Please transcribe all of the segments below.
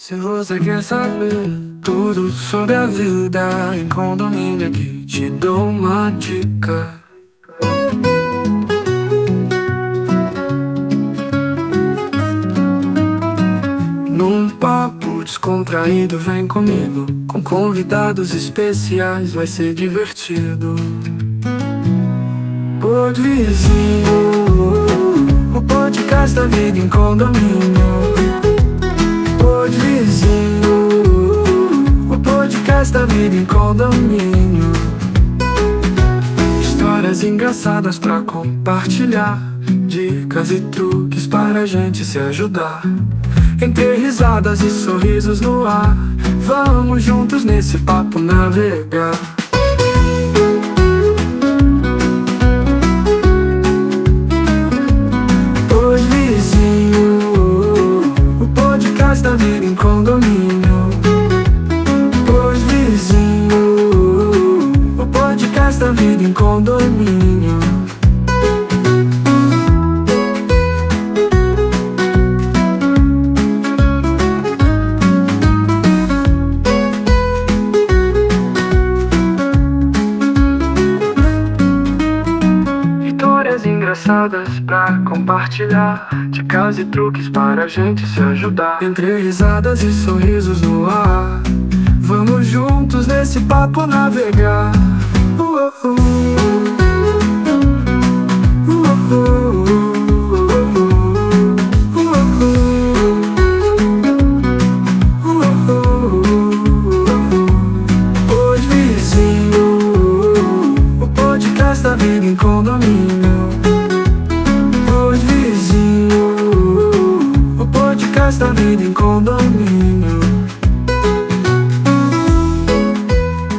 Se você quer saber tudo sobre a vida em condomínio, aqui te dou uma dica. Num papo descontraído, vem comigo. Com convidados especiais vai ser divertido. Pod Vizinho, o podcast da vida em condomínio. Pod Vizinho, o podcast da vida em condomínio. Histórias engraçadas pra compartilhar, dicas e truques para a gente se ajudar. Entre risadas e sorrisos no ar, vamos juntos nesse papo navegar. Pod Vizinho, o podcast da vida em condomínio. Pod Vizinho, o podcast da vida em condomínio. Engraçadas pra compartilhar, dicas e truques para a gente se ajudar. Entre risadas e sorrisos no ar, vamos juntos nesse papo navegar. Pod Vizinho, o podcast da vida em condomínio. Da vida em condomínio.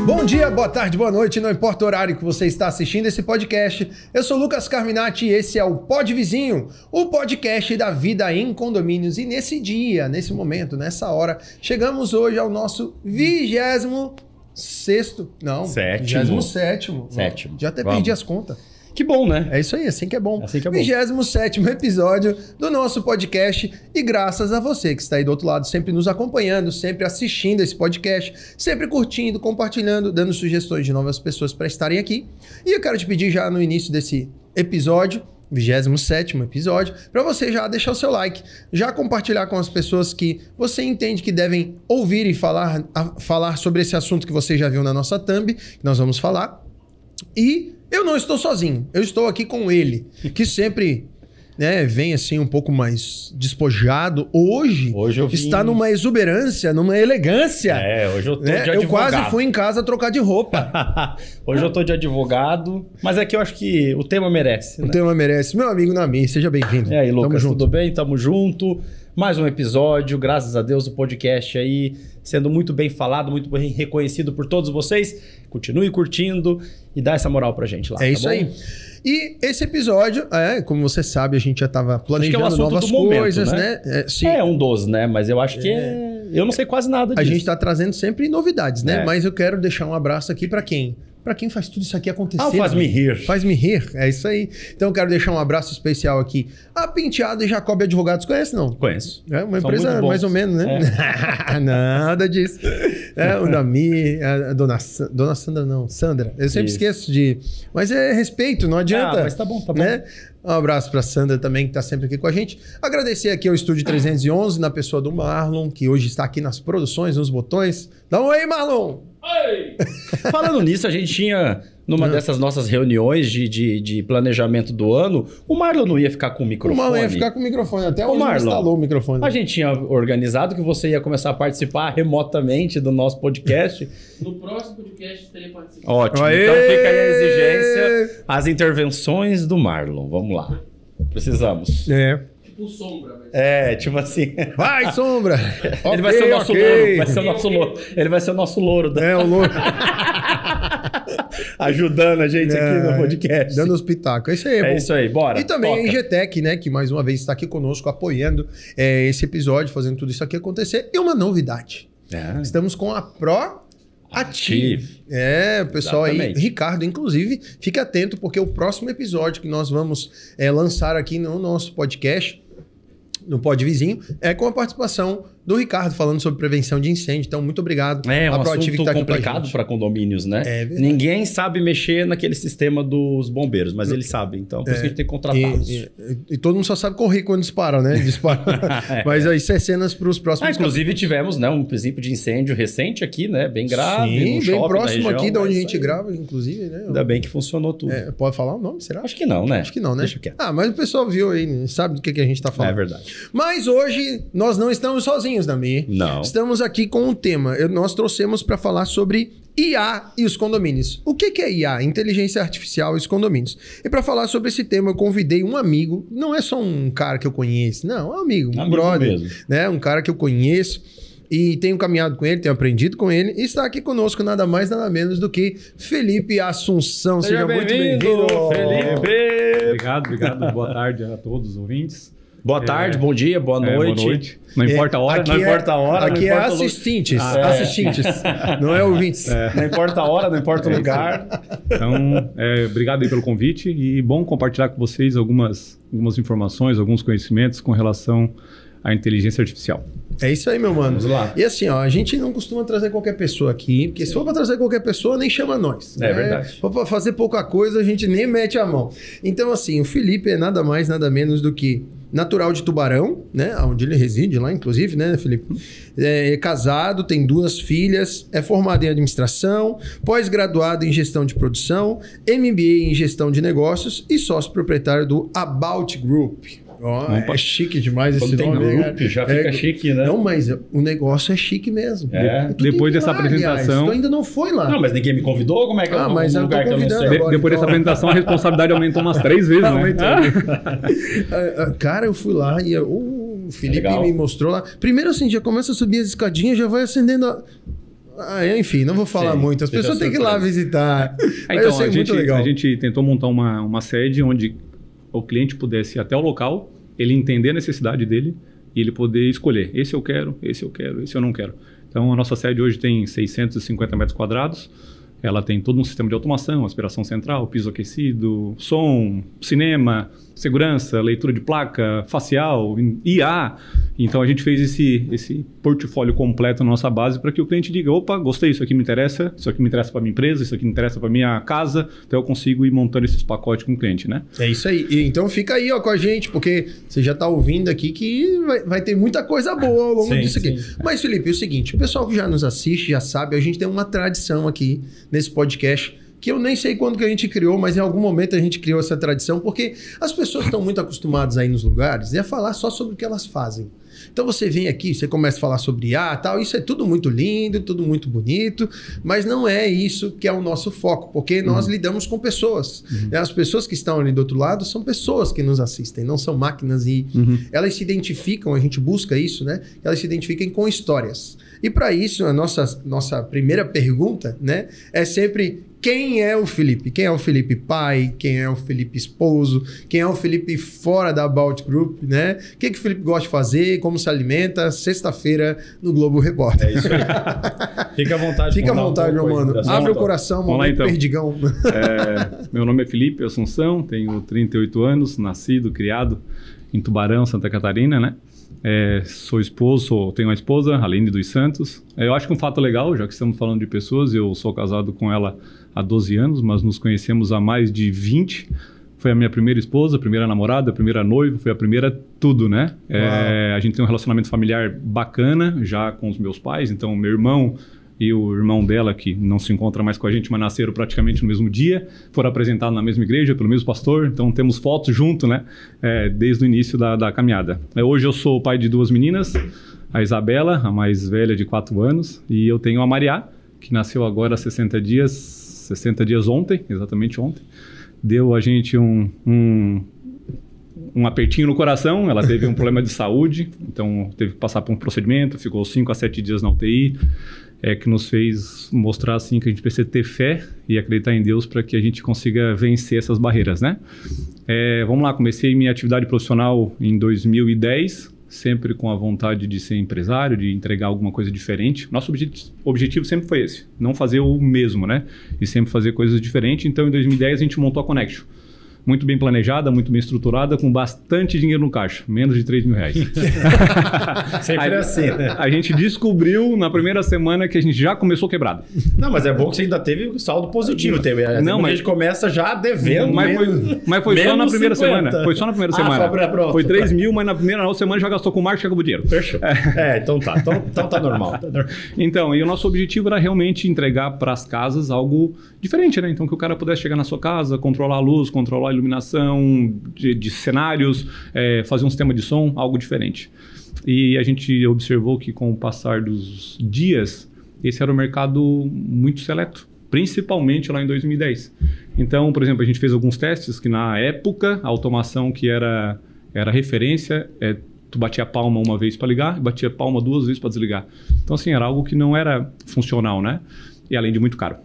Bom dia, boa tarde, boa noite, não importa o horário que você está assistindo esse podcast. Eu sou Lucas Carminati e esse é o Pod Vizinho, o podcast da vida em condomínios. E nesse dia, nesse momento, nessa hora, chegamos hoje ao nosso 27º. Não, Sétimo. 27º. Já até perdi as contas. Que bom, né? É isso aí, assim que é bom. Assim que é bom. 27º episódio do nosso podcast e graças a você que está aí do outro lado, sempre nos acompanhando, sempre assistindo esse podcast, sempre curtindo, compartilhando, dando sugestões de novas pessoas para estarem aqui. E eu quero te pedir já no início desse episódio, 27º episódio, para você já deixar o seu like, já compartilhar com as pessoas que você entende que devem ouvir e falar sobre esse assunto que você já viu na nossa thumb, que nós vamos falar. E eu não estou sozinho, eu estou aqui com ele, que sempre vem assim um pouco mais despojado. Hoje eu está numa exuberância, numa elegância. Hoje eu tô de advogado. Eu quase fui em casa trocar de roupa. Hoje eu tô de advogado, mas é que eu acho que o tema merece. O tema merece. Meu amigo Nami, seja bem-vindo. E aí, Lucas, tudo bem? Tamo junto. Mais um episódio, graças a Deus, o podcast aí sendo muito bem falado, muito bem reconhecido por todos vocês. Continue curtindo e dá essa moral pra gente lá. É isso aí. E esse episódio, como você sabe, a gente já estava planejando novas coisas, né? Sim. É um dos, né? Mas eu acho que eu não sei quase nada disso. A gente está trazendo sempre novidades, né? Mas eu quero deixar um abraço aqui para quem? Para quem faz tudo isso aqui acontecer. Faz-me rir. Faz-me rir, é isso aí. Então eu quero deixar um abraço especial aqui. A Penteado e Jacob Advogados, conhece não? Conheço. É uma empresa mais ou menos, né? Nada disso. O Nami, a dona Sandra não, Sandra. Eu sempre esqueço de... Mas é respeito, não adianta. Mas tá bom. Né? Um abraço para Sandra também, que está sempre aqui com a gente. Agradecer aqui ao Estúdio 311, na pessoa do Marlon, que hoje está aqui nas produções, nos botões. Dá um oi, Marlon! Oi! Falando nisso, a gente tinha, numa dessas nossas reuniões de planejamento do ano, o Marlon não ia ficar com o microfone. O Marlon ia ficar com o microfone, até hoje Marlon instalou o microfone. A gente tinha organizado que você ia começar a participar remotamente do nosso podcast. No próximo podcast terei participado. Ótimo, então fica aí a exigência, as intervenções do Marlon. Vamos lá, precisamos. Tipo sombra. Tipo assim. Vai, sombra! Ele vai ser o nosso louro. Vai ser o nosso louro. Ele vai ser o nosso louro. O louro. Ajudando a gente aqui no podcast. Dando os pitacos. É isso aí, É isso aí, bora. E também a EGTEC, né? Que mais uma vez está aqui conosco, apoiando esse episódio, fazendo tudo isso aqui acontecer. E uma novidade. Estamos com a Proative. O pessoal aí, Ricardo, inclusive, fique atento, porque o próximo episódio que nós vamos lançar aqui no nosso podcast, no Pod Vizinho, é com a participação do Ricardo falando sobre prevenção de incêndio. Então, muito obrigado. É um a Proative assunto que tá aqui com a complicado gente. para condomínios, né? É verdade. Ninguém sabe mexer naquele sistema dos bombeiros, mas eles sabem. Então, por isso que a gente tem que contratá-los. E todo mundo só sabe correr quando dispara, né? Dispara. Mas isso é cenas para os próximos. Inclusive tivemos, né, um princípio de incêndio recente aqui, né? Bem grave. Sim, no bem shopping próximo da região, aqui de onde a mas gente aí- grava, inclusive, né? Ainda bem que funcionou tudo. Pode falar o nome, será? Acho que não, né? Acho que não, né? Deixa quieto. Mas o pessoal viu aí, sabe do que a gente tá falando. É verdade. Mas hoje nós não estamos sozinhos, Dami. Não. Estamos aqui com um tema. Nós trouxemos para falar sobre IA e os condomínios. O que é IA? Inteligência Artificial e os condomínios. E para falar sobre esse tema, eu convidei um amigo. Não é só um cara que eu conheço, não, é um amigo, um brother. Mesmo. Né? Um cara que eu conheço e tenho caminhado com ele, tenho aprendido com ele. E está aqui conosco nada mais, nada menos do que Felipe Assunção. Seja muito bem-vindo, Felipe! Obrigado. Boa tarde a todos os ouvintes. Boa tarde, bom dia, boa noite. Boa noite. Não importa a hora, Aqui não importa a hora, Aqui não é importa o lu- assistentes. Assistentes. Não é ouvintes. Não importa a hora, não importa o lugar. Então, obrigado aí pelo convite e bom compartilhar com vocês algumas informações, alguns conhecimentos com relação à inteligência artificial. É isso aí, meu mano. Vamos lá. E assim, ó, a gente não costuma trazer qualquer pessoa aqui, porque se for pra trazer qualquer pessoa, nem chama nós. É verdade. Se for pra fazer pouca coisa, a gente nem mete a mão. Então, assim, o Felipe é nada mais, nada menos do que natural de Tubarão, né? Onde ele reside lá, inclusive, né, Felipe? É casado, tem 2 filhas, é formado em administração, pós-graduado em gestão de produção, MBA em gestão de negócios e sócio proprietário do About Group. Ó, é chique demais esse Quando tem nome, né, grupo, cara? já fica chique, né? Não, mas o negócio é chique mesmo. É. Tu tem Depois que ir dessa lá, aliás. apresentação- Tu ainda não foi lá. Não, mas ninguém me convidou? Como é que eu vou mas num eu tô lugar que eu não convidando sei? agora. Depois dessa então- apresentação, a responsabilidade aumentou umas 3 vezes, Não, né? então. Cara, eu fui lá e o Felipe Legal. me mostrou lá. Primeiro assim, já começa a subir as escadinhas, já vai acendendo enfim, não vou falar Sim, muito. As deixa pessoas têm que ir lá surpresa. visitar. Mas eu Então, sei, muito legal. a gente tentou montar uma sede onde o cliente pudesse ir até o local, ele entender a necessidade dele e ele poder escolher. Esse eu quero, esse eu não quero. Então, a nossa sede hoje tem 650 metros quadrados. Ela tem todo um sistema de automação, aspiração central, piso aquecido, som, cinema, segurança, leitura de placa, facial, IA. Então a gente fez esse portfólio completo na nossa base para que o cliente diga, opa, gostei, isso aqui me interessa para minha empresa, isso aqui me interessa para minha casa. Então eu consigo ir montando esses pacotes com o cliente, né? É isso aí. E então fica aí ó, com a gente, porque você já está ouvindo aqui que vai ter muita coisa boa ao longo Sim, disso aqui. sim. Mas, Felipe, é o seguinte, o pessoal que já nos assiste já sabe, a gente tem uma tradição aqui nesse podcast, que eu nem sei quando que a gente criou, mas em algum momento a gente criou essa tradição, porque as pessoas estão muito acostumadas aí nos lugares e a falar só sobre o que elas fazem. Então você vem aqui, você começa a falar sobre IA e tal, isso é tudo muito lindo, tudo muito bonito, mas não é isso que é o nosso foco, porque nós lidamos com pessoas. As pessoas que estão ali do outro lado são pessoas que nos assistem, não são máquinas e elas se identificam, a gente busca isso, né? Elas se identifiquem com histórias. E para isso, a nossa primeira pergunta, né, é sempre quem é o Felipe? Quem é o Felipe pai? Quem é o Felipe esposo? Quem é o Felipe fora da About Group, né? O que o Felipe gosta de fazer? Como se alimenta? Sexta-feira no Globo Repórter. É isso aí. Fica à vontade. Fica à contar um vontade, meu pouco aí mano. da sua Abre o história. coração, Vamos lá, momento então. perdigão. Meu nome é Felipe Assunção, tenho 38 anos, nascido, criado em Tubarão, Santa Catarina, né? Sou esposo, tenho uma esposa, Aline dos Santos. Eu acho que um fato legal, já que estamos falando de pessoas, eu sou casado com ela há 12 anos, mas nos conhecemos há mais de 20. Foi a minha primeira esposa, a primeira namorada, a primeira noiva, foi a primeira tudo, né? A gente tem um relacionamento familiar bacana, já com os meus pais, então meu irmão e o irmão dela, que não se encontra mais com a gente, mas nasceram praticamente no mesmo dia, foram apresentados na mesma igreja, pelo mesmo pastor, então temos fotos junto, né? Desde o início da caminhada. Hoje eu sou pai de 2 meninas, a Isabela, a mais velha de 4 anos, e eu tenho a Maria, que nasceu agora há 60 dias ontem, exatamente ontem. Deu a gente um apertinho no coração, ela teve um problema de saúde, então teve que passar por um procedimento, ficou 5 a 7 dias na UTI, que nos fez mostrar assim que a gente precisa ter fé e acreditar em Deus para que a gente consiga vencer essas barreiras, né? Vamos lá, comecei minha atividade profissional em 2010, sempre com a vontade de ser empresário, de entregar alguma coisa diferente. Nosso objetivo sempre foi esse, não fazer o mesmo, né? E sempre fazer coisas diferentes. Então, em 2010, a gente montou a Connection. muito bem planejada, muito bem estruturada, com bastante dinheiro no caixa, menos de 3 mil reais. Sempre assim, né? A gente descobriu na primeira semana que a gente já começou quebrado. Não, mas é bom que você ainda teve saldo positivo. Não, mas a gente começa já devendo. Mas foi só na primeira semana. Foi só na primeira semana. Foi 3 mil, mas na primeira semana já gastou com marketing e acabou o dinheiro. Fechou. Então tá. Então tá normal. Então, e o nosso objetivo era realmente entregar para as casas algo diferente, né? Então, que o cara pudesse chegar na sua casa, controlar a luz, controlar a iluminação de cenários, fazer um sistema de som, algo diferente. E a gente observou que com o passar dos dias, esse era um mercado muito seleto, principalmente lá em 2010. Então, por exemplo, a gente fez alguns testes que na época a automação que era referência, tu batia a palma uma vez para ligar e batia a palma 2 vezes para desligar. Então, assim, era algo que não era funcional, né? E além de muito caro.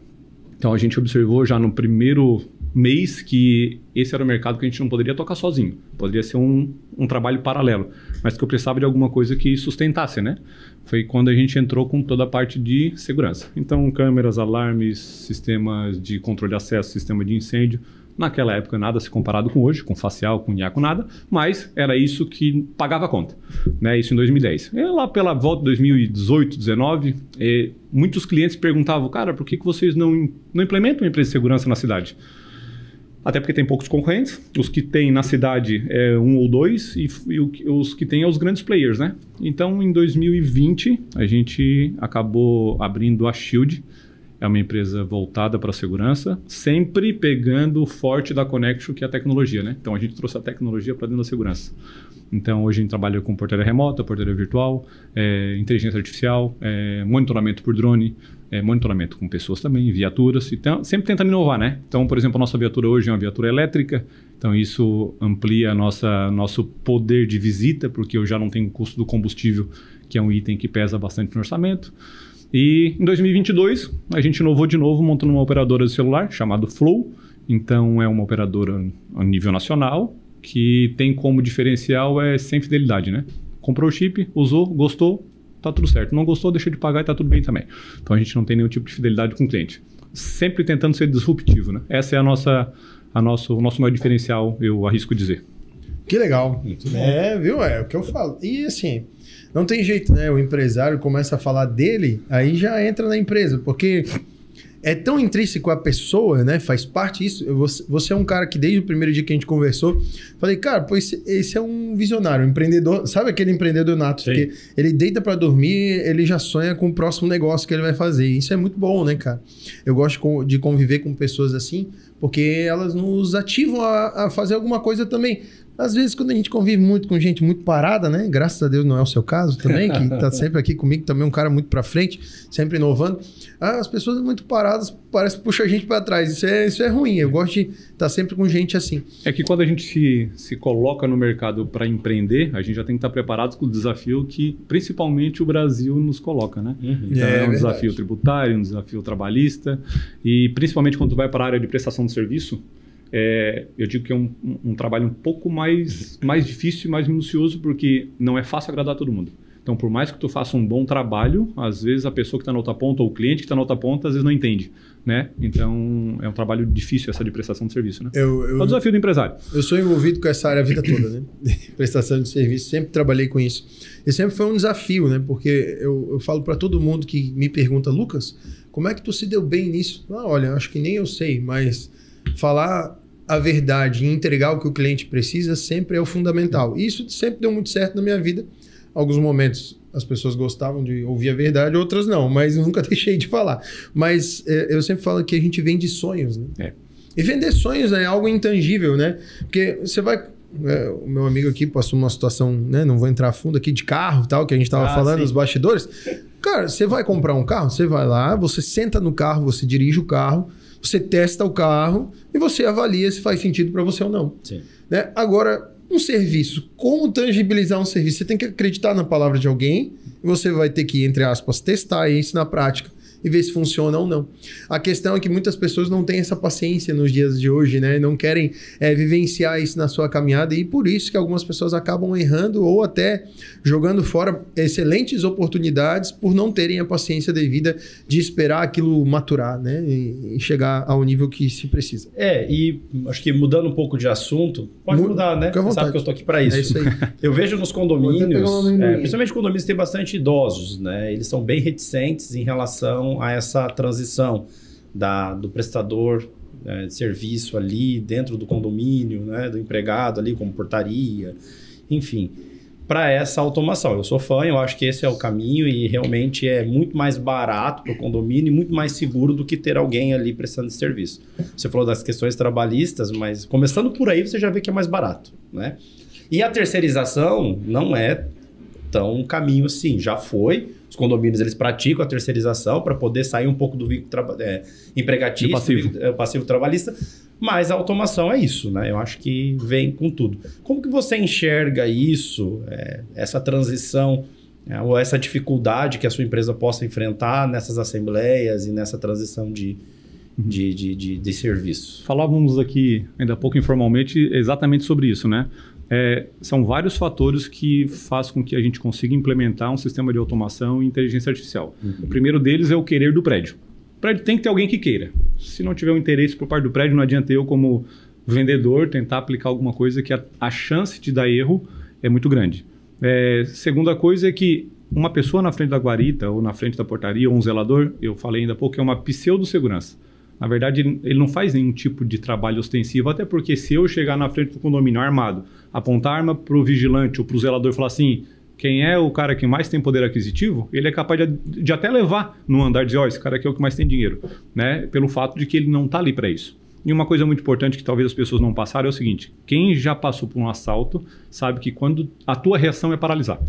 Então, a gente observou já no primeiro mês que esse era o mercado que a gente não poderia tocar sozinho. Poderia ser um trabalho paralelo, mas que eu precisava de alguma coisa que sustentasse, né? Foi quando a gente entrou com toda a parte de segurança. Então, câmeras, alarmes, sistemas de controle de acesso, sistema de incêndio. Naquela época, nada se comparado com hoje, com facial, com IA, com nada, mas era isso que pagava a conta, né? Isso em 2010. E lá pela volta de 2018, 2019, muitos clientes perguntavam, cara, por que vocês não implementam uma empresa de segurança na cidade? Até porque tem poucos concorrentes, os que tem na cidade é 1 ou 2 e os que tem é os grandes players, né? Então, em 2020, a gente acabou abrindo a Shield. É uma empresa voltada para a segurança, sempre pegando o forte da Connection, que é a tecnologia, né? Então, a gente trouxe a tecnologia para dentro da segurança. Então, hoje a gente trabalha com portaria remota, portaria virtual, inteligência artificial, monitoramento por drone, monitoramento com pessoas também, viaturas. Então, sempre tentando inovar, né? Então, por exemplo, a nossa viatura hoje é uma viatura elétrica. Então, isso amplia nosso poder de visita, porque eu já não tenho o custo do combustível, que é um item que pesa bastante no orçamento. E em 2022, a gente inovou de novo montando uma operadora de celular chamada Flow. Então, é uma operadora a nível nacional que tem como diferencial sem fidelidade, né? Comprou o chip, usou, gostou, tá tudo certo. Não gostou, deixa de pagar e tá tudo bem também. Então, a gente não tem nenhum tipo de fidelidade com o cliente. Sempre tentando ser disruptivo, né? Essa é o nosso maior diferencial, eu arrisco dizer. Que legal. Viu? É o que eu falo. E assim... Não tem jeito, né? O empresário começa a falar dele, aí já entra na empresa, porque é tão intrínseco a pessoa, né? Faz parte disso. Você é um cara que desde o primeiro dia que a gente conversou, falei, cara, pô, esse é um visionário, um empreendedor. Sabe aquele empreendedor nato? Sim. Que ele deita pra dormir, ele já sonha com o próximo negócio que ele vai fazer. Isso é muito bom, né, cara? Eu gosto de conviver com pessoas assim, porque elas nos ativam a fazer alguma coisa também. Às vezes, quando a gente convive muito com gente muito parada, né? Graças a Deus não é o seu caso também, que tá sempre aqui comigo, também um cara muito pra frente, sempre inovando. As pessoas muito paradas parece que puxa a gente pra trás. Isso é ruim. Eu gosto de estar sempre com gente assim. É que quando a gente se coloca no mercado para empreender, a gente já tem que estar preparado com o desafio que principalmente o Brasil nos coloca, né? Então, é um desafio tributário, um desafio trabalhista e principalmente quando tu vai para a área de prestação de serviço, eu digo que é um trabalho um pouco mais difícil e mais minucioso, porque não é fácil agradar todo mundo. Então, por mais que tu faça um bom trabalho, às vezes a pessoa que está na outra ponta ou o cliente que está na outra ponta, às vezes não entende, né? Então, é um trabalho difícil essa de prestação de serviço, né? É o desafio do empresário. Eu sou envolvido com essa área a vida toda, né? Prestação de serviço, sempre trabalhei com isso. E sempre foi um desafio, né? Porque eu falo para todo mundo que me pergunta, Lucas, como é que tu se deu bem nisso? Olha, acho que nem eu sei, mas falar a verdade e entregar o que o cliente precisa sempre é o fundamental. Isso sempre deu muito certo na minha vida. Alguns momentos as pessoas gostavam de ouvir a verdade, outras não, mas eu nunca deixei de falar. Mas eu sempre falo que a gente vende sonhos, né? E vender sonhos é algo intangível, né? Porque você vai... o meu amigo aqui passou numa situação, né? Não vou entrar a fundo aqui, de carro e tal, que a gente estava falando, nos bastidores. Cara, você vai comprar um carro, você vai lá, você senta no carro, você dirige o carro, você testa o carro e você avalia se faz sentido para você ou não. Sim. Né? Agora, um serviço, como tangibilizar um serviço? Você tem que acreditar na palavra de alguém e você vai ter que, entre aspas, testar isso na prática. e ver se funciona ou não. A questão é que muitas pessoas não têm essa paciência nos dias de hoje, né? Não querem vivenciar isso na sua caminhada e por isso que algumas pessoas acabam errando ou até jogando fora excelentes oportunidades por não terem a paciência devida de esperar aquilo maturar, né? E chegar ao nível que se precisa. E acho que mudando um pouco de assunto, pode mudar, né? Fica à Você sabe vontade. que eu tô aqui para isso. É isso aí. Eu vejo nos condomínios, Vou até pegar uma principalmente condomínios tem bastante idosos, né? Eles são bem reticentes em relação a essa transição do prestador de serviço ali dentro do condomínio, né? Do empregado ali como portaria, enfim, para essa automação. Eu sou fã, eu acho que esse é o caminho e realmente é muito mais barato para o condomínio e muito mais seguro do que ter alguém ali prestando esse serviço. Você falou das questões trabalhistas, mas começando por aí você já vê que é mais barato, né? E a terceirização não é tão um caminho assim, já foi. Os condomínios eles praticam a terceirização para poder sair um pouco do vínculo empregatício, passivo trabalhista, mas a automação é isso, né? Eu acho que vem com tudo. Como que você enxerga isso, essa transição, ou essa dificuldade que a sua empresa possa enfrentar nessas assembleias e nessa transição de serviço? Falávamos aqui ainda há pouco informalmente exatamente sobre isso, né? São vários fatores que fazem com que a gente consiga implementar um sistema de automação e inteligência artificial. O primeiro deles é o querer do prédio. O prédio tem que ter alguém que queira. Se não tiver um interesse por parte do prédio, não adianta eu, como vendedor, tentar aplicar alguma coisa que a chance de dar erro é muito grande. Segunda coisa é que uma pessoa na frente da guarita ou na frente da portaria ou um zelador, eu falei ainda há pouco, é uma pseudo-segurança. Na verdade, ele não faz nenhum tipo de trabalho ostensivo, até porque se eu chegar na frente do condomínio armado, apontar a arma para o vigilante ou para o zelador e falar assim, quem é o cara que mais tem poder aquisitivo, ele é capaz de até levar no andar e dizer, esse cara aqui é o que mais tem dinheiro, né? Pelo fato de que ele não está ali para isso. E uma coisa muito importante que talvez as pessoas não passaram é o seguinte, quem já passou por um assalto sabe que quando a tua reação é paralisar.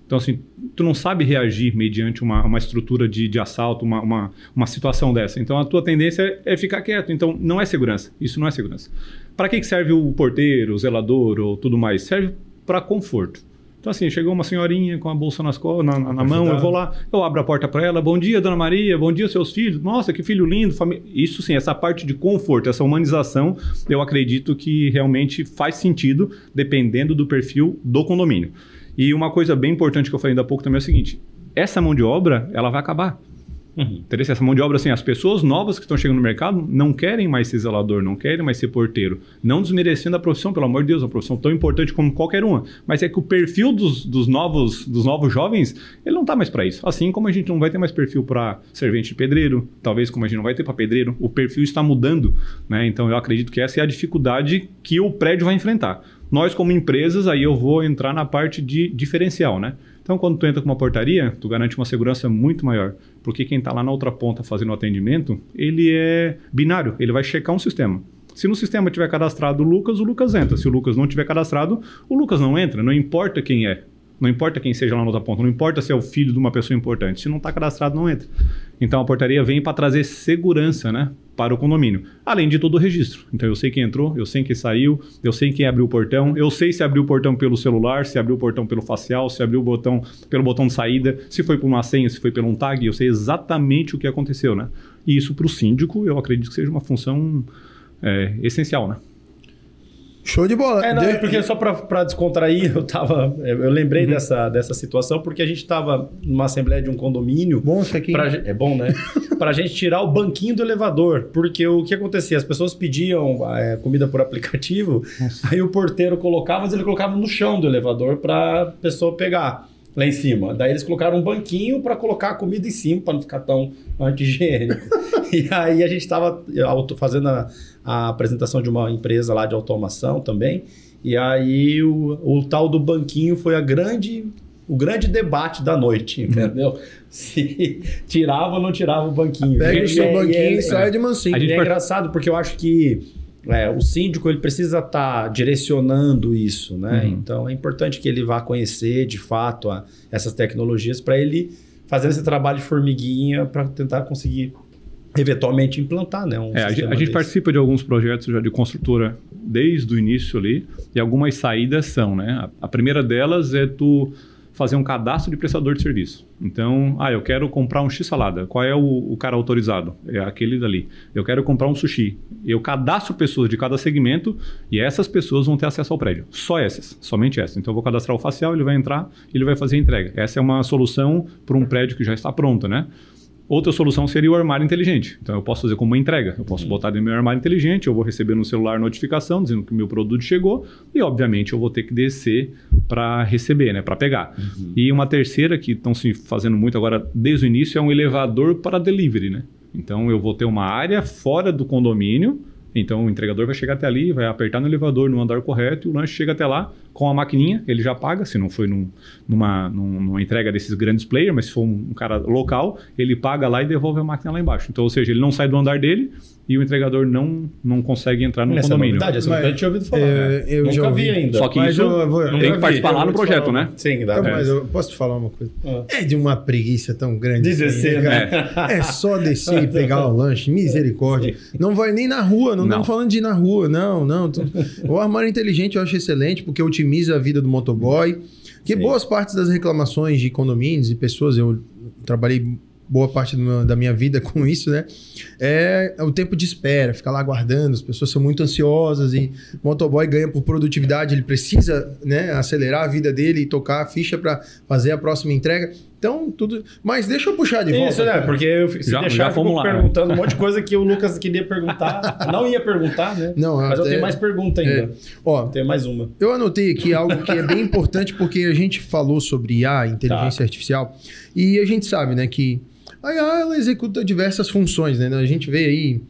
Então, assim, tu não sabe reagir mediante uma estrutura de assalto, uma situação dessa. Então, a tua tendência é ficar quieto. Então, não é segurança. Isso não é segurança. Para que serve o porteiro, o zelador ou tudo mais? Serve para conforto. Então, assim, chegou uma senhorinha com a bolsa na mão, eu vou lá, eu abro a porta para ela. Bom dia, dona Maria. Bom dia, seus filhos. Nossa, que filho lindo. Isso, sim, essa parte de conforto, essa humanização, eu acredito que realmente faz sentido dependendo do perfil do condomínio. E uma coisa bem importante que eu falei ainda há pouco também é o seguinte, essa mão de obra, ela vai acabar. Interessante, essa mão de obra, assim, as pessoas novas que estão chegando no mercado não querem mais ser zelador, não querem mais ser porteiro. Não desmerecendo a profissão, pelo amor de Deus, uma profissão tão importante como qualquer uma. Mas é que o perfil dos novos jovens, ele não está mais para isso. Assim como a gente não vai ter mais perfil para servente de pedreiro, talvez como a gente não vai ter para pedreiro, o perfil está mudando, né? Então eu acredito que essa é a dificuldade que o prédio vai enfrentar. Nós, como empresas, aí eu vou entrar na parte de diferencial, né? Então, quando tu entra com uma portaria, tu garante uma segurança muito maior. Porque quem está lá na outra ponta fazendo o atendimento, ele é binário, ele vai checar um sistema. Se no sistema tiver cadastrado o Lucas entra. Se o Lucas não tiver cadastrado, o Lucas não entra. Não importa quem é. Não importa quem seja lá na outra ponta. Não importa se é o filho de uma pessoa importante. Se não está cadastrado, não entra. Então, a portaria vem para trazer segurança, né, para o condomínio. Além de todo o registro. Então, eu sei quem entrou, eu sei quem saiu, eu sei quem abriu o portão, eu sei se abriu o portão pelo celular, se abriu o portão pelo facial, se abriu o botão pelo botão de saída, se foi por uma senha, se foi por um tag. Eu sei exatamente o que aconteceu, né? E isso, para o síndico, eu acredito que seja uma função essencial, né? Show de bola. Porque só para descontrair, eu lembrei dessa situação, porque a gente estava numa assembleia de um condomínio. Bom isso aqui. É bom, né? Para a gente tirar o banquinho do elevador, porque o que acontecia? As pessoas pediam comida por aplicativo, aí o porteiro colocava, mas ele colocava no chão do elevador para a pessoa pegar lá em cima. Daí eles colocaram um banquinho para colocar a comida em cima, para não ficar tão anti-higiênico. E aí a gente estava fazendo a apresentação de uma empresa lá de automação também, e aí o tal do banquinho foi o grande debate da noite, entendeu? Se tirava ou não tirava o banquinho. Pega o seu banquinho e sai de mansinho. É engraçado porque eu acho que o síndico ele precisa estar direcionando isso, né? Então é importante que ele vá conhecer de fato essas tecnologias para ele fazer esse trabalho de formiguinha para tentar conseguir eventualmente implantar, né? A gente participa de alguns projetos já de construtora desde o início ali, e algumas saídas são, né? A primeira delas é tu fazer um cadastro de prestador de serviço. Então, eu quero comprar um X-salada. Qual é o cara autorizado? É aquele dali. Eu quero comprar um sushi. Eu cadastro pessoas de cada segmento e essas pessoas vão ter acesso ao prédio. Só essas, somente essas. Então, eu vou cadastrar o facial, ele vai entrar, ele vai fazer a entrega. Essa é uma solução para um prédio que já está pronto, né? Outra solução seria o armário inteligente. Então, eu posso fazer como uma entrega. Eu posso botar no meu armário inteligente, eu vou receber no celular notificação dizendo que o meu produto chegou e, obviamente, eu vou ter que descer para receber, né, para pegar. E uma terceira que estão se fazendo muito agora desde o início é um elevador para delivery, né? Então, eu vou ter uma área fora do condomínio. Então, o entregador vai chegar até ali, vai apertar no elevador no andar correto e o lanche chega até lá com a maquininha, ele já paga, se não foi numa entrega desses grandes players, mas se for um cara local, ele paga lá e devolve a máquina lá embaixo. Então, ou seja, ele não sai do andar dele e o entregador não consegue entrar no condomínio. Essa novidade eu tinha ouvido falar. Eu nunca já ouvi vi ainda. Só que Mas isso tem que participar lá no projeto, né? Sim, dá. Mas eu posso te falar uma coisa? É de uma preguiça tão grande. De descer, né? É só descer e pegar o lanche, misericórdia. Não vai nem na rua, não estamos falando de ir na rua, não. O armário inteligente eu acho excelente, porque otimiza a vida do motoboy. Que boas partes das reclamações de condomínios e pessoas, eu trabalhei boa parte da minha vida com isso, né? É o tempo de espera, ficar lá aguardando, as pessoas são muito ansiosas e o motoboy ganha por produtividade, ele precisa, né, acelerar a vida dele e tocar a ficha para fazer a próxima entrega. Então, tudo... Mas deixa eu puxar de volta. Isso, né? Porque se deixar, eu fico perguntando um monte de coisa que o Lucas queria perguntar. Não ia perguntar, né? Não, mas eu tenho mais pergunta ainda. Ó, tenho mais uma. Eu anotei aqui algo que é bem importante, porque a gente falou sobre IA, inteligência artificial, e a gente sabe, né, que a IA, ela executa diversas funções, né? A gente vê aí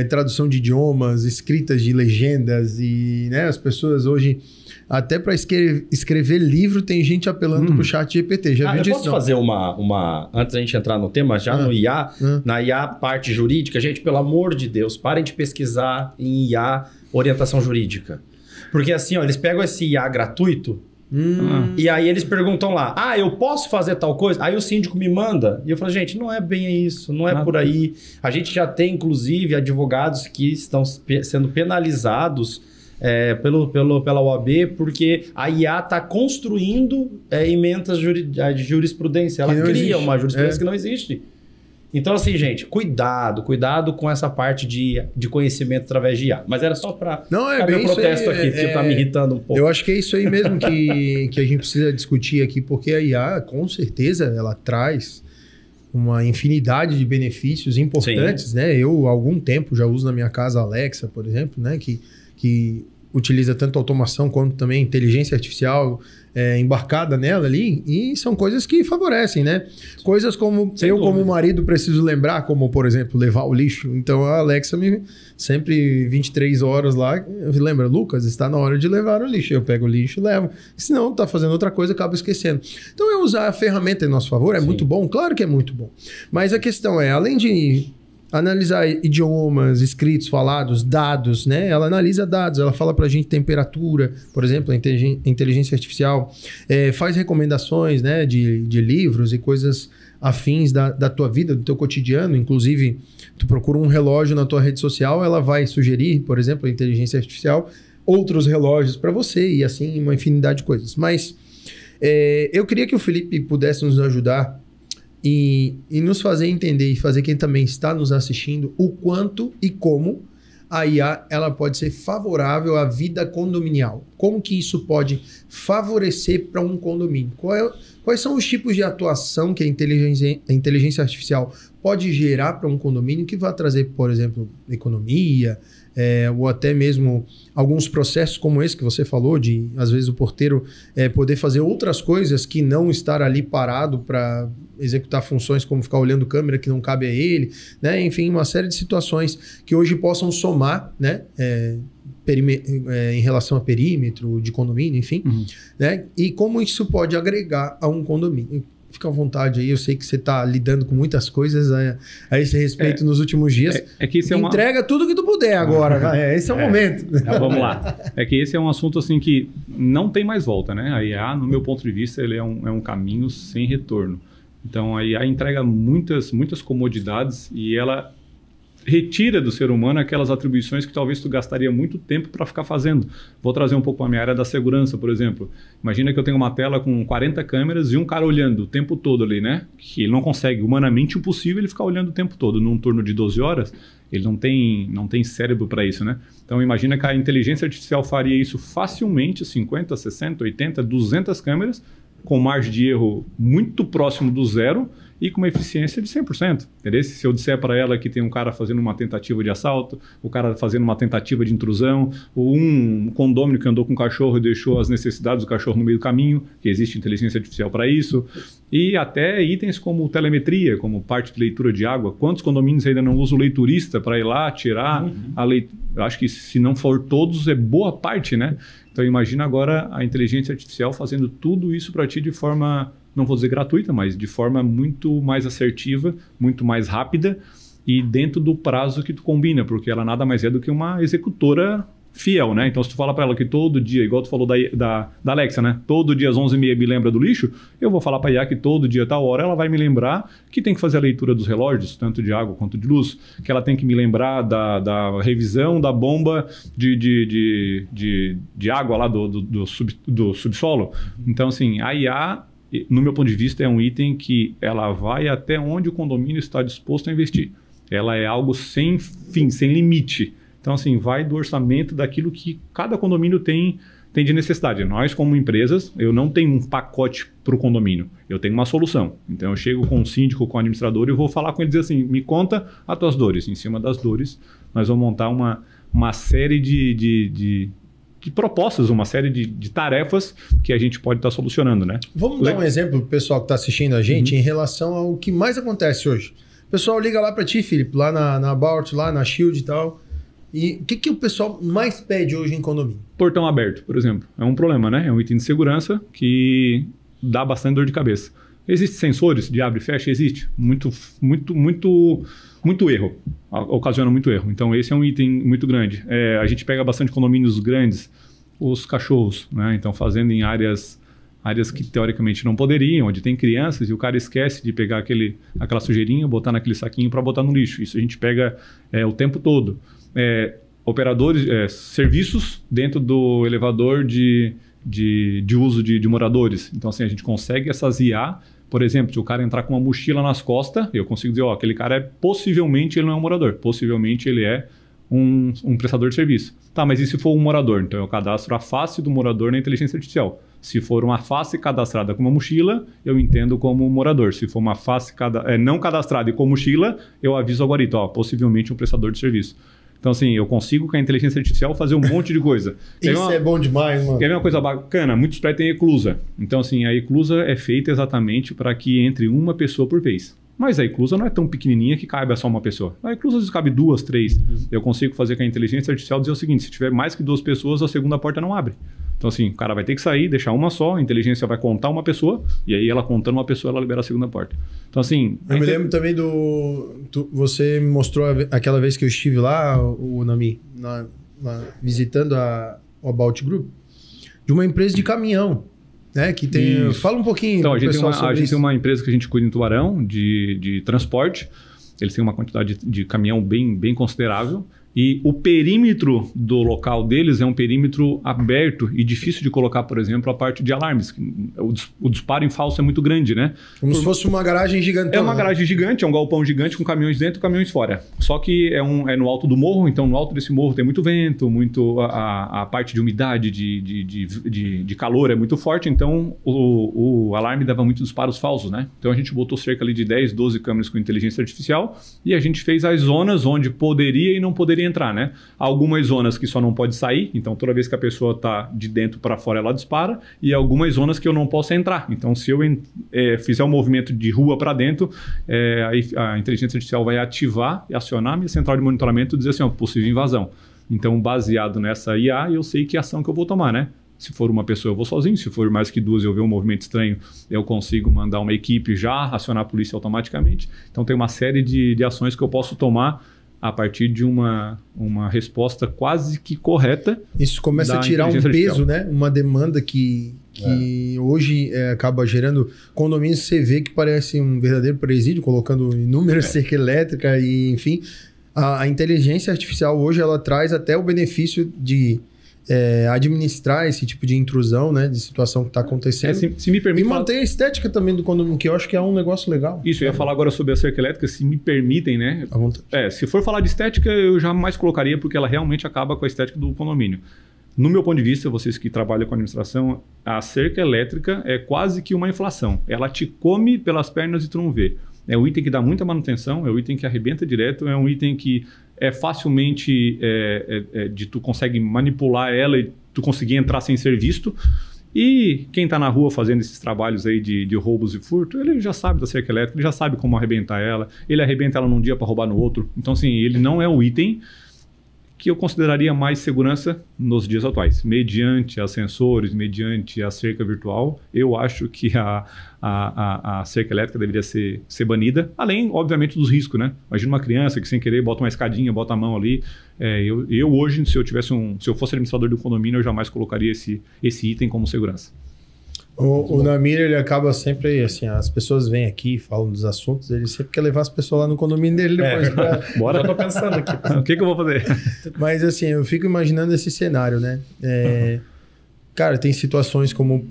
tradução de idiomas, escritas de legendas e, né, as pessoas hoje, até para escrever livro, tem gente apelando pro chat GPT. Já viu eu disso? posso fazer uma... Antes da gente entrar no tema, já no IA, na IA parte jurídica, gente, pelo amor de Deus, parem de pesquisar em IA orientação jurídica. Porque assim, ó, eles pegam esse IA gratuito e aí eles perguntam lá, eu posso fazer tal coisa? Aí o síndico me manda. E eu falo, gente, não é bem isso, não é por aí. A gente já tem, inclusive, advogados que estão sendo penalizados pela OAB, porque a IA está construindo emendas de jurisprudência. Ela cria uma jurisprudência que não existe. Então, assim, gente, cuidado com essa parte de conhecimento através de IA. Mas era só para meu protesto aqui, porque tá me irritando um pouco. Eu acho que é isso aí mesmo que a gente precisa discutir aqui, porque a IA, com certeza, ela traz uma infinidade de benefícios importantes, né? Eu, há algum tempo, já uso na minha casa a Alexa, por exemplo, né? Que utiliza tanto automação quanto também inteligência artificial embarcada nela ali, e são coisas que favorecem, né? Coisas como como marido preciso lembrar, como, por exemplo, levar o lixo. Então a Alexa sempre 23 horas lá, lembra, Lucas, está na hora de levar o lixo. Eu pego o lixo e levo. Senão tá fazendo outra coisa, acaba esquecendo. Então eu usar a ferramenta em nosso favor é muito bom, claro que é muito bom. Mas a questão é, além de analisar idiomas, escritos, falados, dados, né? Ela analisa dados, ela fala pra gente temperatura, por exemplo, a inteligência artificial faz recomendações, né, de livros e coisas afins da tua vida, do teu cotidiano. Inclusive, tu procura um relógio na tua rede social, ela vai sugerir, por exemplo, a inteligência artificial, outros relógios para você e assim uma infinidade de coisas. Mas eu queria que o Felipe pudesse nos ajudar e nos fazer entender e fazer quem também está nos assistindo o quanto e como a IA ela pode ser favorável à vida condominial. Como que isso pode favorecer para um condomínio? Quais são os tipos de atuação que a inteligência artificial pode gerar para um condomínio que vai trazer, por exemplo, economia, ou até mesmo alguns processos como esse que você falou, de às vezes o porteiro poder fazer outras coisas que não estar ali parado para executar funções como ficar olhando câmera que não cabe a ele, né? Enfim, uma série de situações que hoje possam somar, né? Em relação a perímetro de condomínio, enfim, né? E como isso pode agregar a um condomínio. Fica à vontade aí, eu sei que você está lidando com muitas coisas a esse respeito nos últimos dias. Que isso entrega tudo que tu puder agora, esse é o momento. Vamos lá. É que esse é um assunto assim que não tem mais volta, né? A IA, no meu ponto de vista, ele é um caminho sem retorno. Então a IA entrega muitas comodidades e ela retira do ser humano aquelas atribuições que talvez tu gastaria muito tempo para ficar fazendo. Vou trazer um pouco para a minha área da segurança, por exemplo. Imagina que eu tenho uma tela com 40 câmeras e um cara olhando o tempo todo ali, né? Que ele não consegue, humanamente impossível ele ficar olhando o tempo todo. Num turno de 12 horas, ele não tem cérebro para isso, né? Então imagina que a inteligência artificial faria isso facilmente, 50, 60, 80, 200 câmeras, com margem de erro muito próximo do zero, e com uma eficiência de 100%. Entendeu? Se eu disser para ela que tem um cara fazendo uma tentativa de assalto, o cara fazendo uma tentativa de intrusão, ou um condômino que andou com um cachorro e deixou as necessidades do cachorro no meio do caminho, que existe inteligência artificial para isso, e até itens como telemetria, como parte de leitura de água. Quantos condomínios ainda não usam o leiturista para ir lá tirar a leitura? Eu acho que se não for todos, é boa parte, né? Então imagina agora a inteligência artificial fazendo tudo isso para ti de forma, não vou dizer gratuita, mas de forma muito mais assertiva, muito mais rápida e dentro do prazo que tu combina, porque ela nada mais é do que uma executora fiel, né? Então se tu fala para ela que todo dia, igual tu falou da Alexa, né? Todo dia às 11h30 me lembra do lixo, eu vou falar para a IA que todo dia, tal hora, ela vai me lembrar que tem que fazer a leitura dos relógios, tanto de água quanto de luz, que ela tem que me lembrar da revisão da bomba de água lá do subsolo. Então assim, a IA, no meu ponto de vista, é um item que ela vai até onde o condomínio está disposto a investir. Ela é algo sem fim, sem limite. Então, assim, vai do orçamento daquilo que cada condomínio tem de necessidade. Nós, como empresas, eu não tenho um pacote para o condomínio. Eu tenho uma solução. Então, eu chego com o síndico, com o administrador e vou falar com ele e dizer assim, me conta as tuas dores. Em cima das dores, nós vamos montar uma série de propostas, uma série de tarefas que a gente pode estar solucionando, né? Vamos dar um exemplo para o pessoal que está assistindo a gente em relação ao que mais acontece hoje. O pessoal liga lá para ti, Felipe, lá na About, lá na Shield e tal. E o que o pessoal mais pede hoje em condomínio? Portão aberto, por exemplo. É um problema, né? É um item de segurança que dá bastante dor de cabeça. Existem sensores de abre e fecha? Existe. Muito erro. Ocasiona muito erro. Então, esse é um item muito grande. A gente pega bastante condomínios grandes, os cachorros, né? Então, fazendo em áreas que teoricamente não poderiam, onde tem crianças e o cara esquece de pegar aquela sujeirinha, botar naquele saquinho para botar no lixo. Isso a gente pega o tempo todo. Operadores, serviços dentro do elevador de uso de moradores. Então, assim, a gente consegue essas IA, por exemplo, se o cara entrar com uma mochila nas costas, eu consigo dizer, aquele cara possivelmente ele não é um morador, possivelmente ele é um prestador de serviço. Tá, mas e se for um morador? Então eu cadastro a face do morador na inteligência artificial. Se for uma face cadastrada com uma mochila, eu entendo como morador. Se for uma face não cadastrada e com mochila, eu aviso agora, possivelmente um prestador de serviço. Então, assim, eu consigo com a inteligência artificial fazer um monte de coisa. Isso é bom demais, mano. Quer ver uma coisa bacana? Muitos prédios têm eclusa. Então, assim, a eclusa é feita exatamente para que entre uma pessoa por vez. Mas a eclusa não é tão pequenininha que caiba só uma pessoa. A eclusa às vezes cabe 2, 3. Eu consigo fazer com a inteligência artificial dizer o seguinte, se tiver mais que 2 pessoas, a segunda porta não abre. Então, assim, o cara vai ter que sair, deixar uma só, a inteligência vai contar uma pessoa, e aí ela contando uma pessoa, ela libera a segunda porta. Então, assim... Eu me lembro também você me mostrou aquela vez que eu estive lá, o Nami, visitando o About Group, de uma empresa de caminhão, né? Que tem... Isso. Fala um pouquinho, então, pessoal, a gente tem uma empresa que a gente cuida em Tubarão, de transporte. Eles têm uma quantidade de caminhão bem considerável. E o perímetro do local deles é um perímetro aberto e difícil de colocar, por exemplo, a parte de alarmes. O disparo em falso é muito grande, né? Como se fosse uma garagem gigante. É uma garagem gigante, é um galpão gigante com caminhões dentro e caminhões fora. Só que é no alto do morro, então no alto desse morro tem muito vento, a parte de umidade, de calor é muito forte, então o alarme dava muitos disparos falsos, né? Então a gente botou cerca ali de 10, 12 câmeras com inteligência artificial e a gente fez as zonas onde poderia e não poderia entrar, né? Algumas zonas que só não pode sair, então toda vez que a pessoa está de dentro para fora ela dispara, e algumas zonas que eu não posso entrar. Então se eu fizer um movimento de rua para dentro, a inteligência artificial vai ativar e acionar a minha central de monitoramento e dizer assim, possível invasão. Então baseado nessa IA, eu sei que ação que eu vou tomar, né? Se for uma pessoa, eu vou sozinho. Se for mais que 2 e eu ver um movimento estranho, eu consigo mandar uma equipe já, acionar a polícia automaticamente. Então tem uma série de ações que eu posso tomar a partir de uma resposta quase que correta. Isso começa a tirar um peso, né? Uma demanda que hoje acaba gerando condomínios, você vê que parece um verdadeiro presídio, colocando inúmeras cerca elétrica e, enfim. a inteligência artificial hoje ela traz até o benefício de administrar esse tipo de intrusão, né? De situação que está acontecendo. Se me permite e manter a estética também do condomínio, que eu acho que é um negócio legal. Isso, eu ia falar agora sobre a cerca elétrica, se me permitem, né? À vontade. Se for falar de estética, eu jamais colocaria, porque ela realmente acaba com a estética do condomínio. No meu ponto de vista, vocês que trabalham com administração, a cerca elétrica é quase que uma inflação. Ela te come pelas pernas e tu não vê. É um item que dá muita manutenção, é um item que arrebenta direto, é um item que é facilmente de tu consegue manipular ela e tu conseguir entrar sem ser visto. E quem está na rua fazendo esses trabalhos aí de roubos e furto, ele já sabe da cerca elétrica, ele já sabe como arrebentar ela, ele arrebenta ela num dia para roubar no outro. Então, assim, ele não é o item que eu consideraria mais segurança nos dias atuais. Mediante ascensores, mediante a cerca virtual, eu acho que a cerca elétrica deveria ser banida, além, obviamente, dos riscos, né? Imagina uma criança que sem querer bota uma escadinha, bota a mão ali. Eu hoje, se eu fosse administrador do condomínio, eu jamais colocaria esse item como segurança. O Namir, ele acaba sempre, assim, as pessoas vêm aqui, falam dos assuntos, ele sempre quer levar as pessoas lá no condomínio dele depois. Bora. Já tô pensando aqui. O que eu vou fazer? Mas, assim, eu fico imaginando esse cenário, né? Cara, tem situações como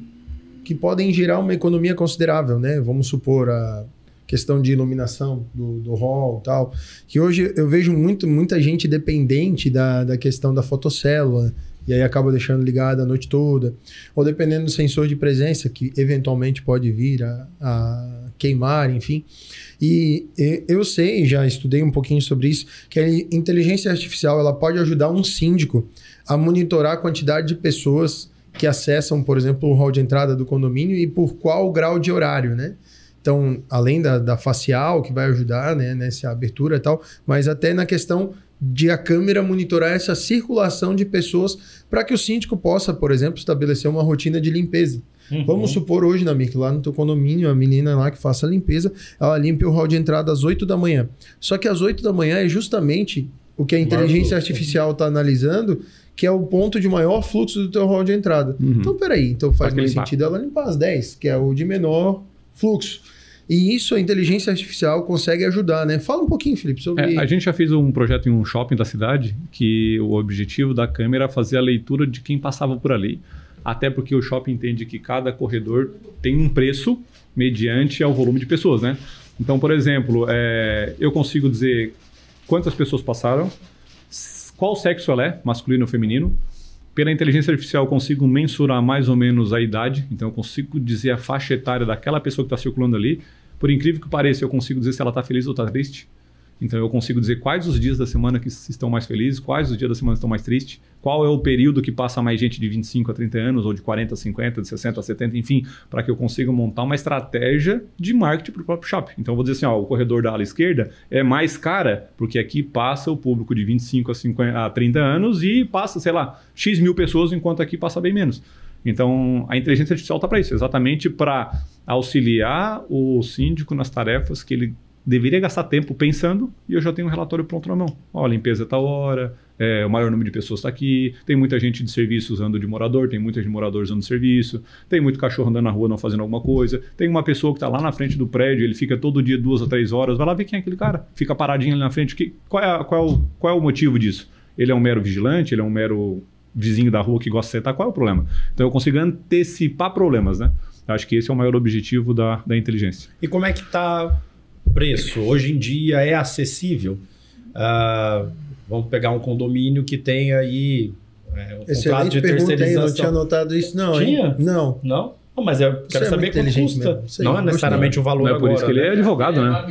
que podem gerar uma economia considerável, né? Vamos supor a questão de iluminação do hall e tal, que hoje eu vejo muita gente dependente da questão da fotocélula, e aí acaba deixando ligada a noite toda, ou dependendo do sensor de presença, que eventualmente pode vir a queimar, enfim. E eu sei, já estudei um pouquinho sobre isso, que a inteligência artificial ela pode ajudar um síndico a monitorar a quantidade de pessoas que acessam, por exemplo, o hall de entrada do condomínio e por qual grau de horário, né? Então, além da facial, que vai ajudar, né, nessa abertura e tal, mas até na questão de a câmera monitorar essa circulação de pessoas para que o síndico possa, por exemplo, estabelecer uma rotina de limpeza. Uhum. Vamos supor hoje, Namir, que lá no teu condomínio, a menina lá que faça a limpeza, ela limpa o hall de entrada às 8 da manhã. Só que às 8 da manhã é justamente o que a inteligência artificial está analisando, que é o ponto de maior fluxo do teu hall de entrada. Uhum. Então, peraí, então faz mais sentido ela limpar às 10, que é o de menor fluxo. E isso a inteligência artificial consegue ajudar, né? Fala um pouquinho, Felipe, sobre... A gente já fez um projeto em um shopping da cidade que o objetivo da câmera era fazer a leitura de quem passava por ali. Até porque o shopping entende que cada corredor tem um preço mediante ao volume de pessoas, né? Então, por exemplo, eu consigo dizer quantas pessoas passaram, qual sexo ela é, masculino ou feminino. Pela inteligência artificial, eu consigo mensurar mais ou menos a idade. Então, eu consigo dizer a faixa etária daquela pessoa que está circulando ali. Por incrível que pareça, eu consigo dizer se ela está feliz ou está triste. Então, eu consigo dizer quais os dias da semana que estão mais felizes, quais os dias da semana que estão mais tristes, qual é o período que passa mais gente de 25 a 30 anos, ou de 40 a 50, de 60 a 70, enfim, para que eu consiga montar uma estratégia de marketing para o próprio shopping. Então, eu vou dizer assim, o corredor da ala esquerda é mais cara, porque aqui passa o público de 25 a 30 anos e passa, sei lá, X mil pessoas, enquanto aqui passa bem menos. Então, a inteligência artificial está para isso, exatamente para auxiliar o síndico nas tarefas que ele deveria gastar tempo pensando, e eu já tenho um relatório pronto na mão. A limpeza está hora, o maior número de pessoas está aqui, tem muita gente de serviço usando de morador, tem muita gente de morador usando de serviço, tem muito cachorro andando na rua não fazendo alguma coisa, tem uma pessoa que está lá na frente do prédio, ele fica todo dia 2 a 3 horas, vai lá ver quem é aquele cara, fica paradinho ali na frente. Qual é o motivo disso? Ele é um mero vigilante? Ele é um mero vizinho da rua que gosta de sentar? Qual é o problema? Então eu consigo antecipar problemas, né? Eu acho que esse é o maior objetivo da inteligência. E como é que está preço? Hoje em dia é acessível? Vamos pegar um condomínio que tem aí um contrato de terceirização. Eu não tinha anotado isso, não. Tinha? Hein? Não. Não? Mas eu quero saber quanto custa. Não é necessariamente o valor agora. Não é por isso que ele é advogado, né?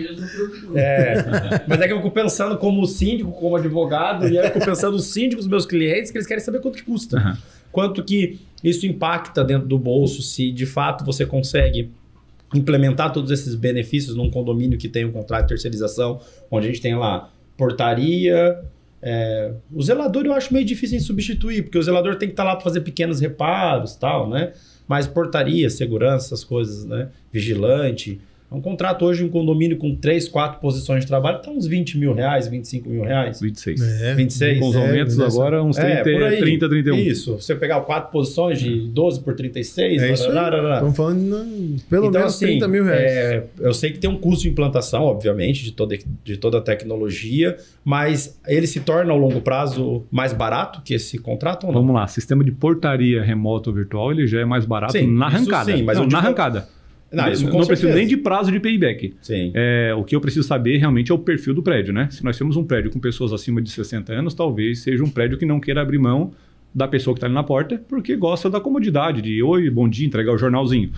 Mas é que eu fico pensando como síndico, como advogado, e aí eu fico pensando nos síndicos, meus clientes, que eles querem saber quanto que custa. Uhum. Quanto que isso impacta dentro do bolso, se de fato você consegue implementar todos esses benefícios num condomínio que tem um contrato de terceirização, onde a gente tem lá portaria. O zelador eu acho meio difícil em substituir, porque o zelador tem que estar lá para fazer pequenos reparos e tal, né? Mas portaria, segurança, essas coisas, né? Vigilante, Um contrato hoje, um condomínio com 3, 4 posições de trabalho, está uns 20 mil reais, 25 mil reais. 26. 26. Com os aumentos agora, uns 30, por aí. 30, 31. Isso. Você pegar 4 posições de 12 por 36. É isso aí. Estamos falando pelo menos assim, 30 mil reais. Eu sei que tem um custo de implantação, obviamente, de toda a tecnologia, mas ele se torna ao longo prazo mais barato que esse contrato ou não? Vamos lá, sistema de portaria remoto ou virtual, ele já é mais barato Sim, na isso arrancada. sim, mas não, eu digo- na arrancada. Isso com Não preciso certeza. nem de prazo de payback. Sim. O que eu preciso saber realmente é o perfil do prédio, né? Se nós temos um prédio com pessoas acima de 60 anos, talvez seja um prédio que não queira abrir mão da pessoa que está ali na porta, porque gosta da comodidade de oi, bom dia, entregar o jornalzinho.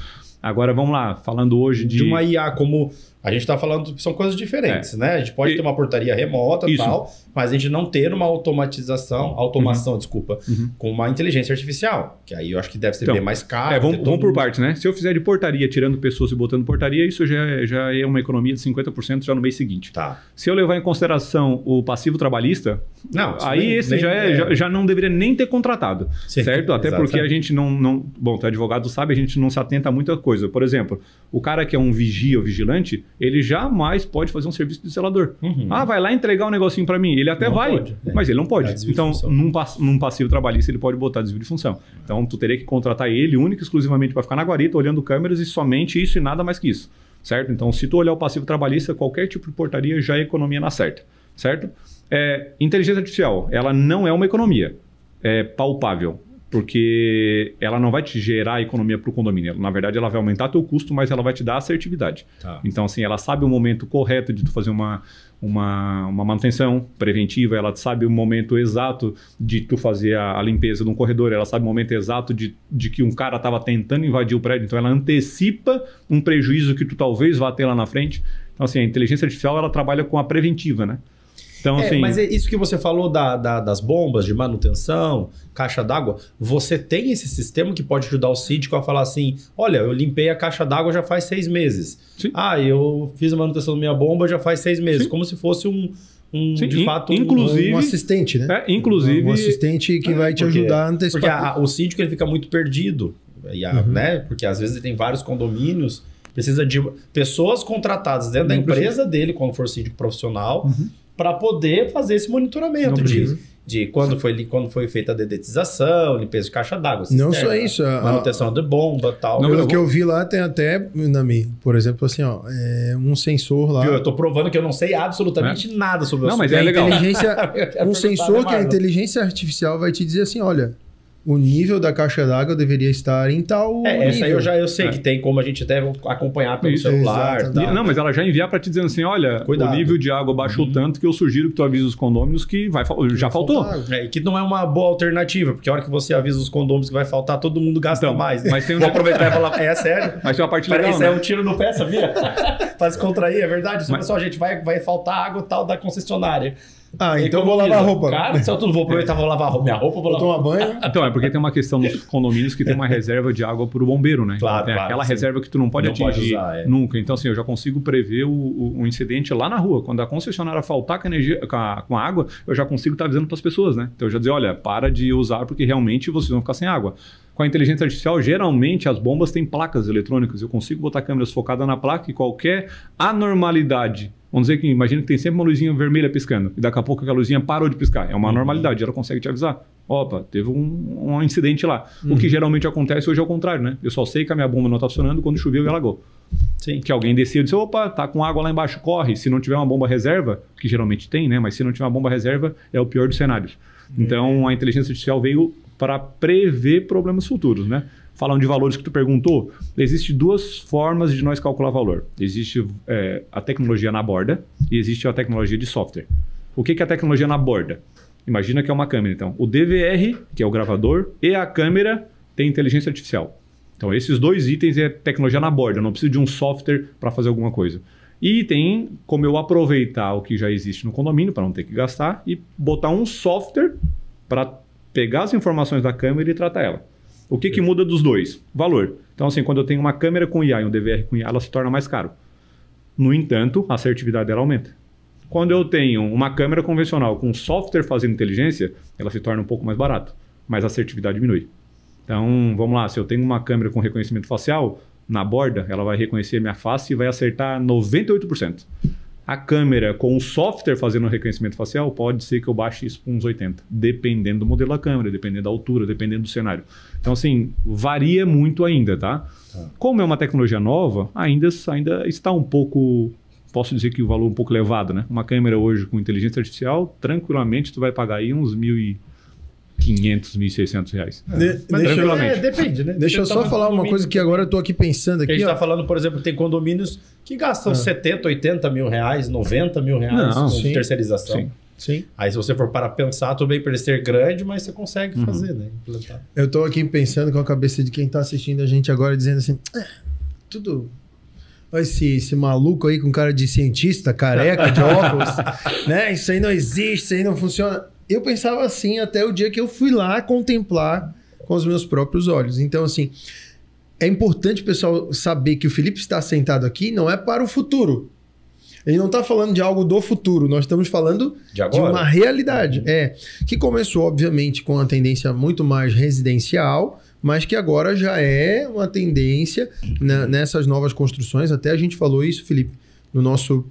Agora vamos lá, falando hoje De uma IA, como a gente está falando, são coisas diferentes, né? A gente pode ter uma portaria remota e Isso. tal, mas a gente não ter uma automação, desculpa, com uma inteligência artificial, que aí eu acho que deve ser Então, bem mais caro. vamos por partes, né? Se eu fizer de portaria, tirando pessoas e botando portaria, isso já é uma economia de 50% já no mês seguinte. Tá. Se eu levar em consideração o passivo trabalhista, Não, isso aí nem- esse nem- já não deveria nem ter contratado, Sim, certo? Até porque exatamente. a gente não... Bom, tu é advogado, sabe, a gente não se atenta a muita coisa. Por exemplo, o cara que é um vigia ou vigilante, ele jamais pode fazer um serviço de zelador. Ah, vai lá entregar um negocinho para mim. Ele até Não vai, pode, mas ele não É pode. desvio de Então, função. num passivo trabalhista, ele pode botar desvio de função. Então, tu teria que contratar ele único e exclusivamente para ficar na guarita, olhando câmeras e somente isso e nada mais que isso, certo? Então, se tu olhar o passivo trabalhista, qualquer tipo de portaria já é economia na certa, certo? Inteligência artificial, ela não é uma economia, é palpável, porque ela não vai te gerar economia para o condomínio. Na verdade, ela vai aumentar teu custo, mas ela vai te dar assertividade. Tá. Então, assim, ela sabe o momento correto de tu fazer uma manutenção preventiva, ela sabe o momento exato de tu fazer a limpeza de um corredor, ela sabe o momento exato de que um cara estava tentando invadir o prédio, então ela antecipa um prejuízo que tu talvez vá ter lá na frente. Então, assim, a inteligência artificial, ela trabalha com a preventiva, né? Então, assim, Mas é isso que você falou das bombas de manutenção, caixa d'água, você tem esse sistema que pode ajudar o síndico a falar assim, olha, eu limpei a caixa d'água já faz 6 meses. Sim. Eu fiz a manutenção da minha bomba já faz 6 meses. Sim. Como se fosse Sim, de fato... inclusive- Um assistente, né? inclusive... Um assistente que vai te ajudar a antecipar. Porque o síndico ele fica muito perdido, né? Porque às vezes ele tem vários condomínios, precisa de pessoas contratadas dentro da Não empresa dele, quando for síndico profissional, para poder fazer esse monitoramento Não precisa. de quando foi feita a dedetização, limpeza de caixa d'água, Não cisterna, só isso, manutenção de bomba e tal. Não, Pelo que eu vi lá, tem até, Nami, por exemplo, assim, ó, um sensor lá. Viu? Eu tô provando que eu não sei absolutamente nada sobre o Não, mas assunto. é legal. Inteligência, Eu quero um perguntar, sensor né, que a Marlon? inteligência artificial vai te dizer assim, olha, o nível da caixa d'água deveria estar em tal Essa aí nível. eu sei que tem como a gente até acompanhar pelo Isso, celular. exato. Tal. Não, mas ela já enviar para te dizendo assim, olha, Cuidado. o nível de água baixou tanto que eu sugiro que tu avise os condôminos que já faltou. Faltar água. E que não é uma boa alternativa, porque a hora que você avisa os condôminos que vai faltar, todo mundo gasta Então, mais. mas tem um- Vou aproveitar e falar, é sério? Mas tem uma parte Peraí, legal, isso é né? um tiro no pé, sabia? Pra descontrair, é verdade. Só, Mas- pessoal, gente, vai faltar água tal da concessionária. Ah, então eu vou lavar a roupa. Cara, se eu tudo vou aproveitar, vou lavar minha roupa, vou Vou lavar. tomar banho. Então, é porque tem uma questão nos condomínios que tem uma reserva de água para o bombeiro, né? Claro, Tem claro, aquela sim. reserva que tu não pode Não pode atingir usar, nunca. Então, assim, eu já consigo prever o incidente lá na rua. Quando a concessionária faltar com a água, eu já consigo estar avisando para as pessoas, né? Então, eu já dizer, olha, para de usar porque realmente vocês vão ficar sem água. Com a inteligência artificial, geralmente as bombas têm placas eletrônicas. Eu consigo botar câmeras focadas na placa e qualquer anormalidade. Vamos dizer que imagina que tem sempre uma luzinha vermelha piscando e daqui a pouco aquela luzinha parou de piscar. É uma normalidade, ela consegue te avisar. Opa, teve um incidente lá. O que geralmente acontece hoje é o contrário, né? Eu só sei que a minha bomba não está funcionando quando choveu e alagou. Sim. Que alguém desceu e disse, opa, tá com água lá embaixo, corre. Se não tiver uma bomba reserva, que geralmente tem, né? Mas se não tiver uma bomba reserva, é o pior dos cenários. Então, a inteligência artificial veio para prever problemas futuros, né? Falando de valores que tu perguntou, existe 2 formas de nós calcular valor. Existe a tecnologia na borda e existe a tecnologia de software. O que é a tecnologia na borda? Imagina que é uma câmera, então. O DVR, que é o gravador, e a câmera tem inteligência artificial. Então, esses 2 itens é tecnologia na borda. Eu não preciso de um software para fazer alguma coisa. E tem como eu aproveitar o que já existe no condomínio, para não ter que gastar, e botar um software para pegar as informações da câmera e tratar ela. O que muda dos 2? Valor. Então, assim, quando eu tenho uma câmera com IA e um DVR com IA, ela se torna mais caro. No entanto, a assertividade dela aumenta. Quando eu tenho uma câmera convencional com software fazendo inteligência, ela se torna um pouco mais barato, mas a assertividade diminui. Então, vamos lá, se eu tenho uma câmera com reconhecimento facial, na borda, ela vai reconhecer a minha face e vai acertar 98%. A câmera com o software fazendo o reconhecimento facial, pode ser que eu baixe isso para uns 80%, dependendo do modelo da câmera, dependendo da altura, dependendo do cenário. Então, assim, varia muito ainda, tá? Como é uma tecnologia nova, ainda está um pouco, posso dizer que o valor um pouco elevado, né? Uma câmera hoje com inteligência artificial, tranquilamente tu vai pagar aí uns R$1.500, R$1.600. Mas tranquilamente. Depende, né? Deixa eu só falar uma coisa que agora eu tô aqui pensando A aqui, gente ó. tá falando, por exemplo, tem condomínios que gastam 70, 80 mil reais, 90 mil reais Não, com sim. terceirização. Sim. Sim. Aí se você for para pensar, tudo bem para ele ser grande, mas você consegue fazer, né? Implantar. Eu tô aqui pensando com a cabeça de quem tá assistindo a gente agora, dizendo assim, tudo... Olha esse maluco aí com cara de cientista, careca, de óculos, né? Isso aí não existe, isso aí não funciona. Eu pensava assim até o dia que eu fui lá contemplar com os meus próprios olhos. Então, assim, é importante o pessoal saber que o Felipe está sentado aqui não é para o futuro. Ele não está falando de algo do futuro, nós estamos falando De agora. uma realidade. Que começou, obviamente, com uma tendência muito mais residencial, mas que agora já é uma tendência nessas novas construções. Até a gente falou isso, Felipe, no nosso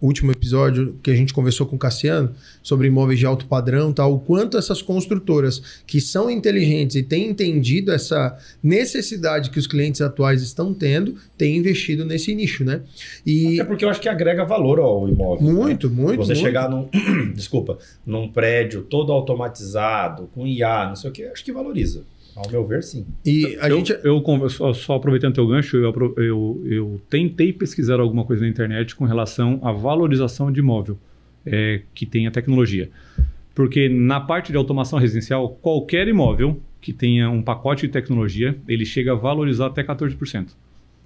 último episódio que a gente conversou com o Cassiano sobre imóveis de alto padrão, tal, o quanto essas construtoras que são inteligentes e têm entendido essa necessidade que os clientes atuais estão tendo, têm investido nesse nicho, né? E É porque eu acho que agrega valor ao imóvel. muito, né? muito, Você muito. chegar num prédio todo automatizado, com IA, não sei o que, acho que valoriza. Ao meu ver, sim. E a gente... Só aproveitando teu gancho, eu tentei pesquisar alguma coisa na internet com relação à valorização de imóvel que tenha tecnologia. Porque na parte de automação residencial, qualquer imóvel que tenha um pacote de tecnologia, ele chega a valorizar até 14%.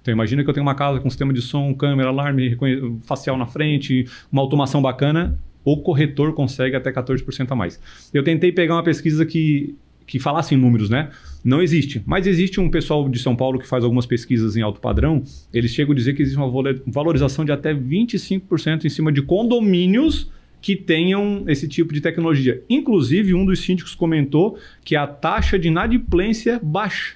Então imagina que eu tenho uma casa com sistema de som, câmera, alarme, facial na frente, uma automação bacana, o corretor consegue até 14% a mais. Eu tentei pegar uma pesquisa que falasse em números, né? Não existe. Mas existe um pessoal de São Paulo que faz algumas pesquisas em alto padrão. Eles chegam a dizer que existe uma valorização de até 25% em cima de condomínios que tenham esse tipo de tecnologia. Inclusive, um dos síndicos comentou que a taxa de inadimplência baixa.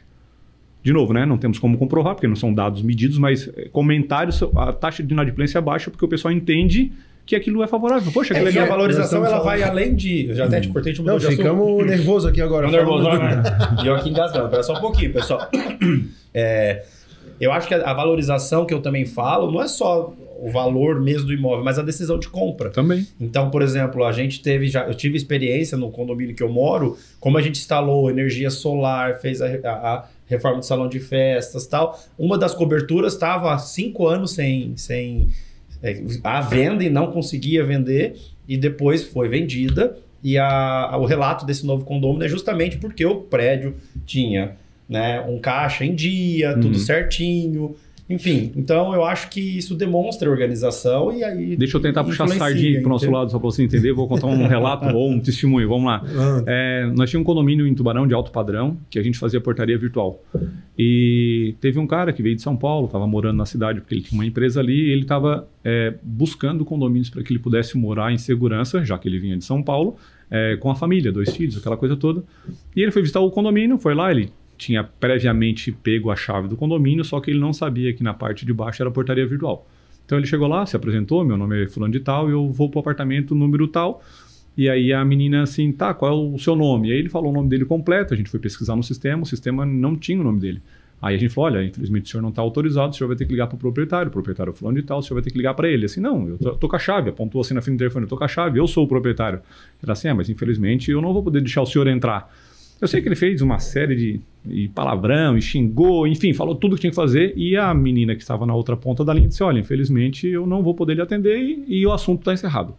De novo, né? Não temos como comprovar, porque não são dados medidos, mas comentários, a taxa de inadimplência baixa porque o pessoal entende que aquilo é favorável. Poxa, que E legal. a valorização Nós ela estamos vai além de... Eu já até te cortei, te mudou Não, de assunto. ficamos nervosos aqui agora. Nervoso, e eu aqui engasgando. Espera só um pouquinho, pessoal. Eu acho que a valorização que eu também falo não é só o valor mesmo do imóvel, mas a decisão de compra. Também. Então, por exemplo, eu tive experiência no condomínio que eu moro, como a gente instalou energia solar, fez a reforma do salão de festas e tal. Uma das coberturas estava há 5 anos à venda e não conseguia vender, e depois foi vendida. E o relato desse novo condomínio é justamente porque o prédio tinha, né, um caixa em dia, tudo certinho. Enfim, então eu acho que isso demonstra organização e aí... Deixa eu tentar puxar a influencia, sardinha pro nosso entendeu? lado, só para você entender. Vou contar um relato ou um testemunho. Vamos lá. Nós tínhamos um condomínio em Tubarão de alto padrão, que a gente fazia portaria virtual. E teve um cara que veio de São Paulo, estava morando na cidade, porque ele tinha uma empresa ali, e ele estava buscando condomínios para que ele pudesse morar em segurança, já que ele vinha de São Paulo, com a família, 2 filhos, aquela coisa toda. E ele foi visitar o condomínio, foi lá, ele tinha previamente pego a chave do condomínio, só que ele não sabia que na parte de baixo era portaria virtual. Então ele chegou lá, se apresentou, meu nome é fulano de tal, eu vou pro apartamento número tal. E aí a menina assim, tá, qual é o seu nome? E aí ele falou o nome dele completo, a gente foi pesquisar no sistema, o sistema não tinha o nome dele. Aí a gente falou, olha, infelizmente o senhor não está autorizado, o senhor vai ter que ligar para o proprietário é fulano de tal, o senhor vai ter que ligar para ele. Assim, não, eu tô com a chave, apontou assim na frente do telefone, eu tô com a chave, eu sou o proprietário. Ele assim, mas infelizmente eu não vou poder deixar o senhor entrar. Eu sei que ele fez uma série de palavrão, e xingou, enfim, falou tudo que tinha que fazer, e a menina que estava na outra ponta da linha disse, olha, infelizmente eu não vou poder lhe atender e o assunto está encerrado.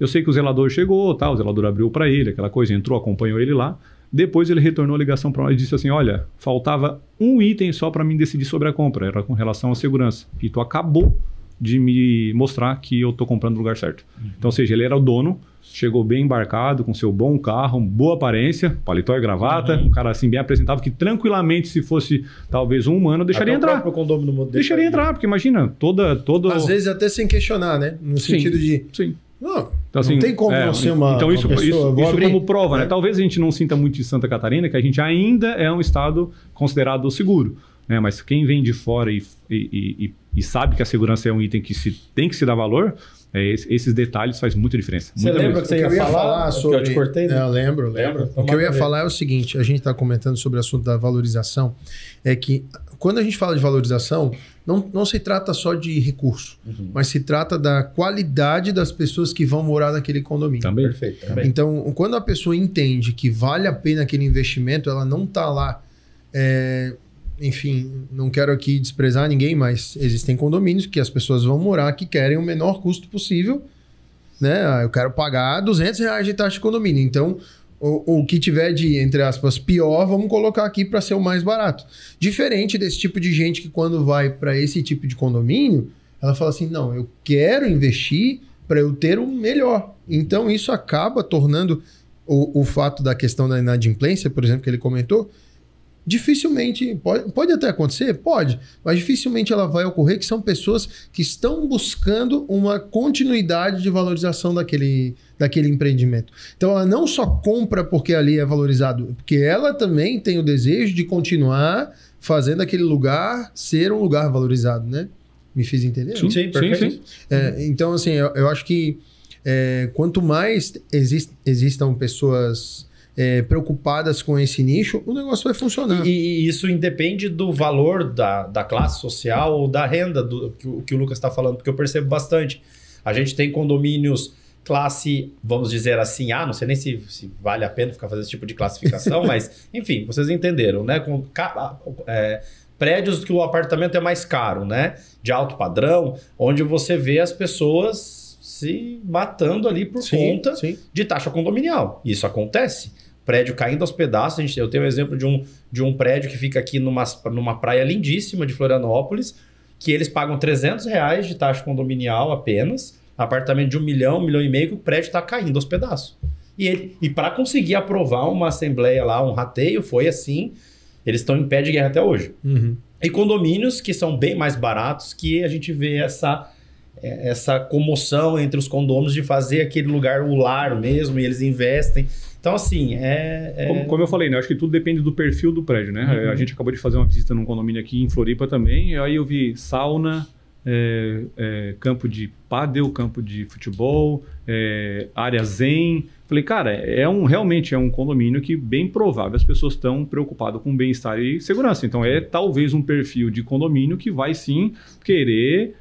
Eu sei que o zelador chegou, tá, o zelador abriu para ele, aquela coisa, entrou, acompanhou ele lá, depois ele retornou a ligação para nós e disse assim, olha, faltava um item só para mim decidir sobre a compra, era com relação à segurança, e tu acabou de me mostrar que eu estou comprando no lugar certo. Então, ou seja, ele era o dono, chegou bem embarcado, com seu bom carro, boa aparência, paletó e gravata, um cara assim bem apresentável, que tranquilamente, se fosse talvez um humano, deixaria Até o entrar. próprio condomínio Deixaria entrar, porque imagina, toda... Às vezes até sem questionar, né? No sentido de... Sim. Não, Então, assim, não tem como não ser uma então isso, uma pessoa. isso, Eu vou isso abrir, como prova, né? Talvez a gente não sinta muito de Santa Catarina, que a gente ainda é um estado considerado seguro. né? Mas quem vem de fora e sabe que a segurança é um item que tem que se dar valor, esses detalhes faz muita diferença. Você lembra que você ia falar sobre... que eu te cortei? Né? Eu lembro. O que eu ia falar é o seguinte, a gente está comentando sobre o assunto da valorização, é que quando a gente fala de valorização, não se trata só de recurso, mas se trata da qualidade das pessoas que vão morar naquele condomínio. Também. Perfeito. Também. Então, quando a pessoa entende que vale a pena aquele investimento, ela não está lá... Enfim, não quero aqui desprezar ninguém, mas existem condomínios que as pessoas vão morar que querem o menor custo possível, né? Eu quero pagar R$200 de taxa de condomínio. Então, o que tiver de, entre aspas, pior, vamos colocar aqui para ser o mais barato. Diferente desse tipo de gente que quando vai para esse tipo de condomínio, ela fala assim, não, eu quero investir para eu ter o melhor. Então, isso acaba tornando o fato da questão da inadimplência, por exemplo, que ele comentou, dificilmente, pode até acontecer, pode, mas dificilmente ela vai ocorrer, que são pessoas que estão buscando uma continuidade de valorização daquele empreendimento. Então ela não só compra porque ali é valorizado, porque ela também tem o desejo de continuar fazendo aquele lugar ser um lugar valorizado, né? Me fiz entender? Sim, perfeito. Então, assim, eu acho que quanto mais existam pessoas... preocupadas com esse nicho, o negócio vai funcionar. E isso independe do valor da classe social ou da renda que o Lucas está falando, porque eu percebo bastante. A gente tem condomínios classe, vamos dizer assim, não sei nem se vale a pena ficar fazendo esse tipo de classificação, mas, enfim, vocês entenderam, né? Prédios que o apartamento é mais caro, né? De alto padrão, onde você vê as pessoas se matando ali por conta de taxa condominial. Isso acontece. Prédio caindo aos pedaços. Eu tenho um exemplo de um prédio que fica aqui numa praia lindíssima de Florianópolis, que eles pagam R$300 de taxa condominial apenas, apartamento de 1 milhão, 1,5 milhão, que o prédio está caindo aos pedaços. E para conseguir aprovar uma assembleia lá, um rateio, foi assim, eles estão em pé de guerra até hoje. E condomínios que são bem mais baratos, que a gente vê essa comoção entre os condôminos de fazer aquele lugar o lar mesmo, e eles investem. Então, assim, Como eu falei, né? Acho que tudo depende do perfil do prédio, né? A gente acabou de fazer uma visita num condomínio aqui em Floripa também, e aí eu vi sauna, campo de pádel, campo de futebol, área zen. Falei, cara, realmente é um condomínio que bem provável as pessoas estão preocupadas com bem-estar e segurança. Então, talvez um perfil de condomínio que vai sim querer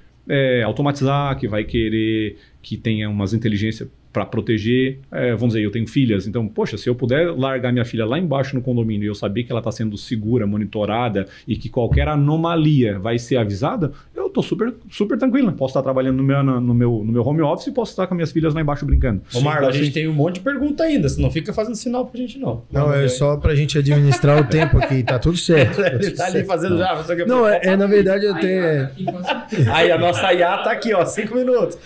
automatizar, que vai querer que tenha umas inteligências para proteger. Vamos dizer, eu tenho filhas, então, poxa, se eu puder largar minha filha lá embaixo no condomínio e eu saber que ela está sendo segura, monitorada e que qualquer anomalia vai ser avisada, eu estou super, super tranquilo. Posso estar trabalhando no meu home office e posso estar com minhas filhas lá embaixo brincando. Ô, Marlon, a gente tem um monte de pergunta ainda, você não fica fazendo sinal pra gente, não. Não, é só pra gente administrar o tempo aqui, tá tudo certo. Ele tá ali fazendo já. Não, na verdade eu tenho... Aí a nossa IA tá aqui, ó, 5 minutos.